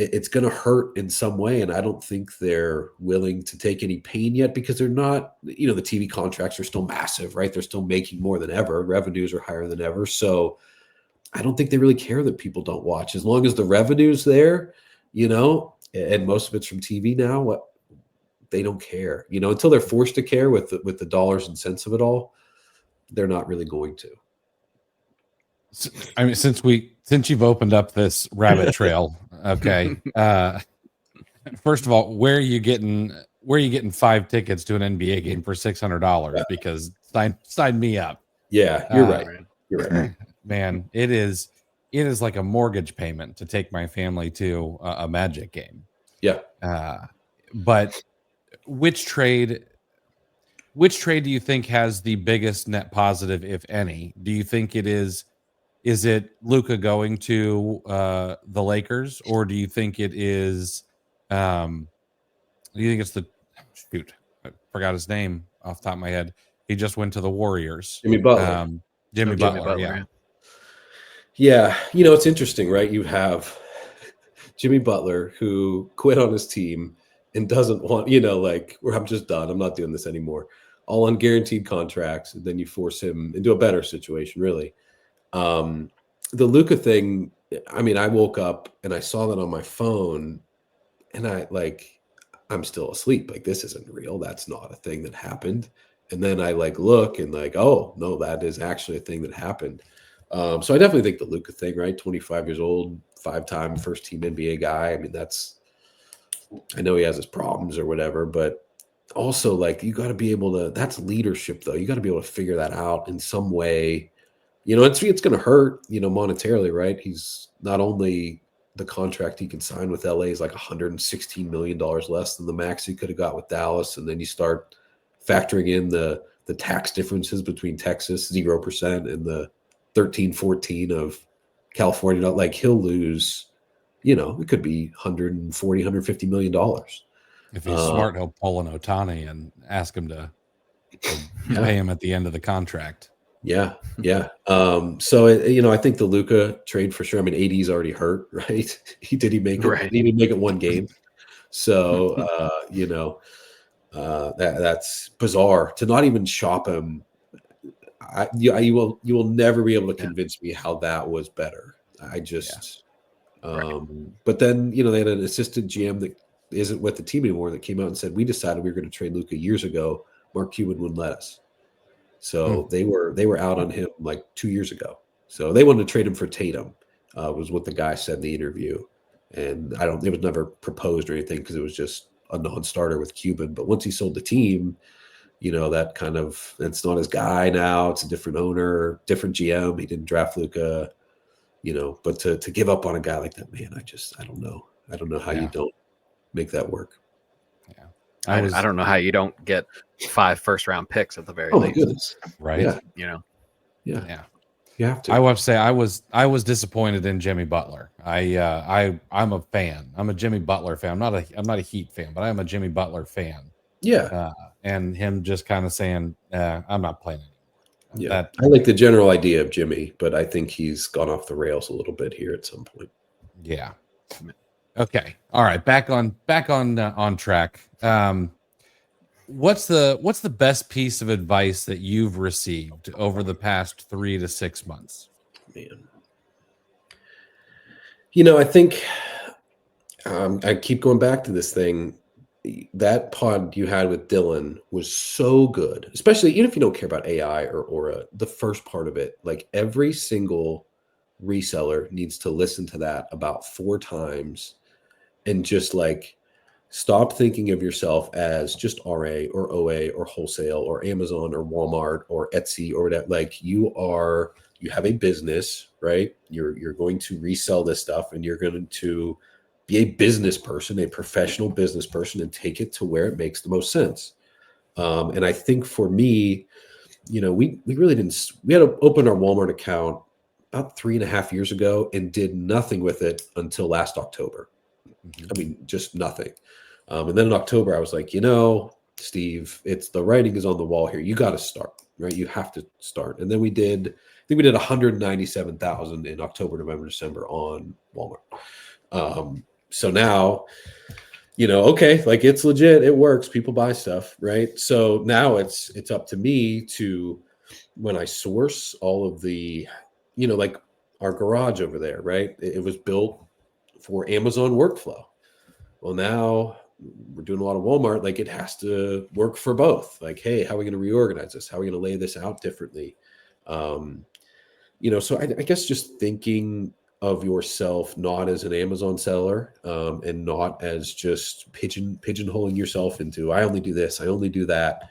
It's going to hurt in some way. And I don't think they're willing to take any pain yet because they're not, the TV contracts are still massive, right? They're still making more than ever. Revenues are higher than ever. So I don't think they really care that people don't watch as long as the revenue's there, and most of it's from TV now. They don't care, until they're forced to care with the dollars and cents of it all. They're not really going to. I mean, since you've opened up this rabbit trail, okay. First of all, where are you getting 5 tickets to an NBA game for $600? Because sign me up. Yeah, you're right. You're right. Man, it is like a mortgage payment to take my family to a Magic game. Yeah. But which trade do you think has the biggest net positive, if any? Do you think it is it Luka going to the Lakers, or do you think it is do you think it's I forgot his name off the top of my head. He just went to the Warriors. Jimmy Butler. Jimmy Butler, yeah. Yeah, it's interesting, right? You have Jimmy Butler who quit on his team and doesn't want, where I'm just done. I'm not doing this anymore. All on guaranteed contracts. And then you force him into a better situation, really. The Luka thing, I mean, I woke up and I saw that on my phone and I'm still asleep. Like, this isn't real. That's not a thing that happened. And then I look and oh, no, that is actually a thing that happened. So I definitely think the Luka thing, right? 25 years old, 5-time first team NBA guy. I mean, I know he has his problems or whatever, but also you got to be able to, that's leadership though. You got to be able to figure that out in some way. It's going to hurt, monetarily, right? He's not only the contract he can sign with LA is $116 million less than the max he could have got with Dallas. And then you start factoring in the tax differences between Texas, 0%, and the 13-14 of California. He'll lose, it could be $140, $150 million. If he's smart, he'll pull an Ohtani and ask him to pay him at the end of the contract. Yeah. So I think the Luka trade for sure. I mean, AD's already hurt, right? He didn't make it. Right. He didn't make it one game. So that's bizarre to not even shop him. You will never be able to convince me how that was better. But then they had an assistant GM that isn't with the team anymore that came out and said, we decided we were going to trade Luka years ago. Mark Cuban wouldn't let us. So they were out on him 2 years ago. So they wanted to trade him for Tatum, was what the guy said in the interview. And it was never proposed or anything because it was just a non-starter with Cuban. But once he sold the team, that kind of, it's not his guy now. It's a different owner, different GM. He didn't draft Luka, but to give up on a guy like that, man, I don't know. I don't know how you don't make that work. Yeah. I don't know how you don't get 5 first-round picks at the very Oh my least. goodness. Right. Yeah. You know. Yeah. You have to. I have to say I was disappointed in Jimmy Butler. I'm a fan. I'm a Jimmy Butler fan. I'm not a Heat fan, but I'm a Jimmy Butler fan. Yeah. And him just kind of saying, I'm not playing anymore. Yeah. I like the general idea of Jimmy, but I think he's gone off the rails a little bit here at some point. Yeah. Okay. All right. Back on track. What's the best piece of advice that you've received over the past 3 to 6 months? Man. I think I keep going back to this thing. That pod you had with Dylan was so good, especially even if you don't care about AI or Aura. The first part of it, like every single reseller needs to listen to that about 4 times and just like stop thinking of yourself as just RA or OA or wholesale or Amazon or Walmart or Etsy or whatever. Like you have a business, right? You're going to resell this stuff and you're going to be a business person, a professional business person, and take it to where it makes the most sense. And I think for me, we really didn't. We had to open our Walmart account about 3.5 years ago and did nothing with it until last October. I mean, just nothing. And then in October, I was like, Steve, it's the writing is on the wall here. You got to start, right? You have to start. And then I think we did 197,000 in October, November, December on Walmart. So now, okay, like it's legit, it works. People buy stuff, right? So now it's up to me to, when I source all of the, like our garage over there, right? It was built for Amazon workflow. Well, now we're doing a lot of Walmart. Like it has to work for both. Like, hey, how are we going to reorganize this? How are we going to lay this out differently? So I guess just thinking of yourself not as an Amazon seller and not as just pigeonholing yourself into I only do this, I only do that.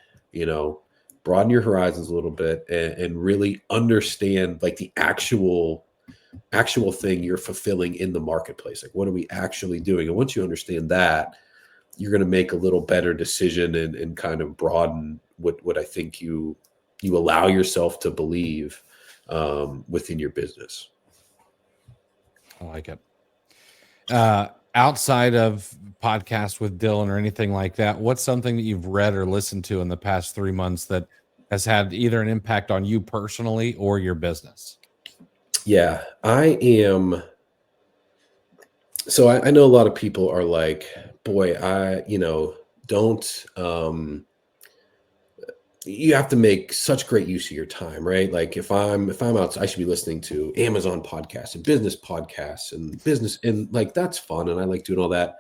Broaden your horizons a little bit and really understand like the actual thing you're fulfilling in the marketplace. Like what are we actually doing? And once you understand that, you're going to make a little better decision and kind of broaden what I think you allow yourself to believe within your business. I like it. Outside of podcasts with Dylan or anything like that, what's something that you've read or listened to in the past 3 months that has had either an impact on you personally or your business? Yeah, I am. So I know a lot of people are like, boy, don't, you have to make such great use of your time, right? Like if I'm out, I should be listening to Amazon podcasts and business podcasts and business, and like, that's fun. And I like doing all that,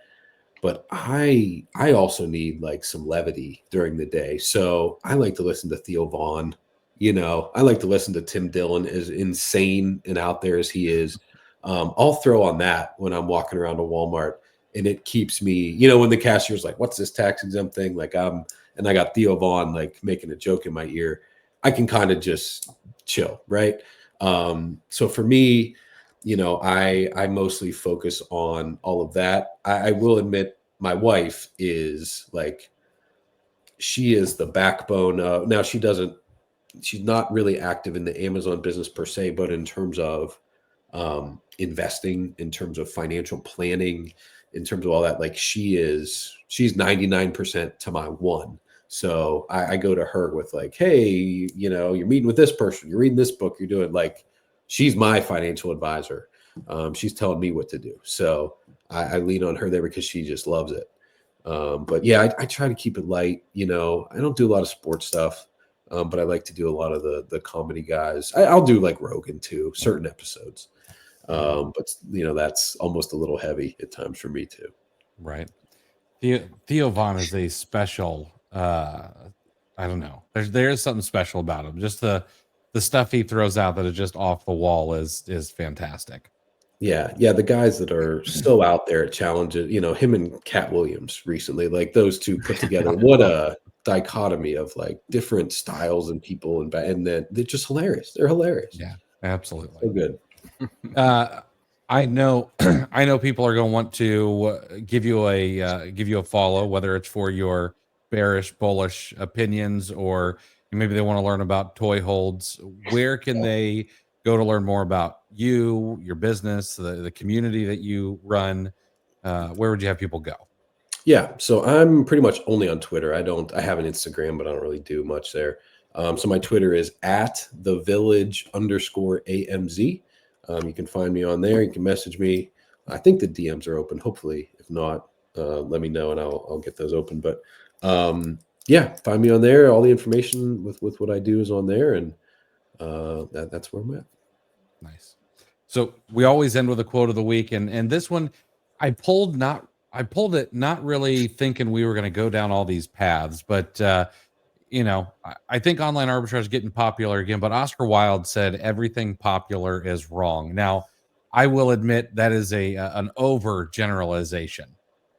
but I also need like some levity during the day. So I like to listen to Theo Vaughn, I like to listen to Tim Dillon, as insane and out there as he is. I'll throw on that when I'm walking around a Walmart, and it keeps me, when the cashier's like, what's this tax exempt thing? Like and I got Theo Vaughn like making a joke in my ear, I can kind of just chill, right? So for me, I mostly focus on all of that. I will admit my wife is like, she is the backbone of, now she's not really active in the Amazon business per se, but in terms of investing, in terms of financial planning, in terms of all that, like she's 99% to my 1. So I go to her with like, hey, you're meeting with this person, you're reading this book, you're doing, like, she's my financial advisor. She's telling me what to do. So I lean on her there because she just loves it. But yeah, I try to keep it light. I don't do a lot of sports stuff, but I like to do a lot of the comedy guys. I'll do like Rogan too, certain episodes. But that's almost a little heavy at times for me too. Right. Theo Vaughn is a special, I don't know. There's something special about him. Just the stuff he throws out that is just off the wall is fantastic. Yeah. The guys that are so out there at challenges, him and Cat Williams recently, like those two put together, what a dichotomy of like different styles and people, and then they're just hilarious. They're hilarious. Yeah, absolutely. So good. I know, I know people are going to want to give you a follow, whether it's for your bearish, bullish opinions, or maybe they want to learn about toy holds. Where can they go to learn more about you, your business, the community that you run? Where would you have people go? Yeah, so I'm pretty much only on Twitter. I have an Instagram, but I don't really do much there. So my Twitter is at @thevillage_AMZ. You can find me on there. You can message me. I think the DMs are open. Hopefully, if not, let me know and I'll get those open. But yeah, find me on there. All the information with what I do is on there, and that's where I'm at. Nice. So we always end with a quote of the week, and this one I pulled it not really thinking we were going to go down all these paths, but I think online arbitrage is getting popular again. But Oscar Wilde said everything popular is wrong. Now, I will admit that is an over generalization,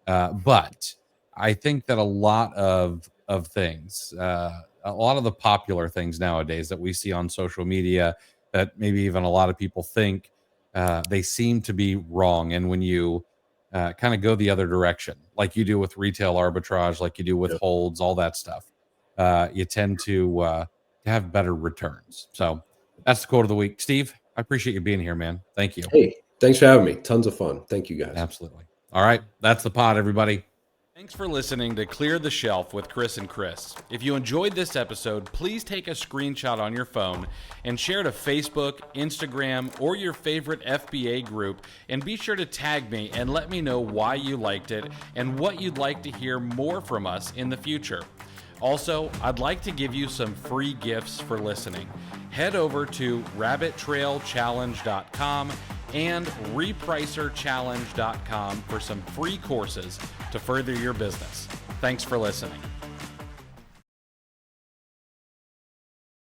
but I think that a lot of things, a lot of the popular things nowadays that we see on social media, that maybe even a lot of people think they seem to be wrong. And when you kind of go the other direction, like you do with retail arbitrage, like you do with holds, all that stuff, you tend to have better returns. So that's the quote of the week. Steve, I appreciate you being here, man. Thank you. Hey, thanks for having me. Tons of fun. Thank you, guys. Absolutely. All right. That's the pod, everybody. Thanks for listening to Clear the Shelf with Chris and Chris. If you enjoyed this episode, please take a screenshot on your phone and share to Facebook, Instagram, or your favorite FBA group, and be sure to tag me and let me know why you liked it and what you'd like to hear more from us in the future. Also, I'd like to give you some free gifts for listening. Head over to rabbittrailchallenge.com and repricerchallenge.com for some free courses to further your business. Thanks for listening.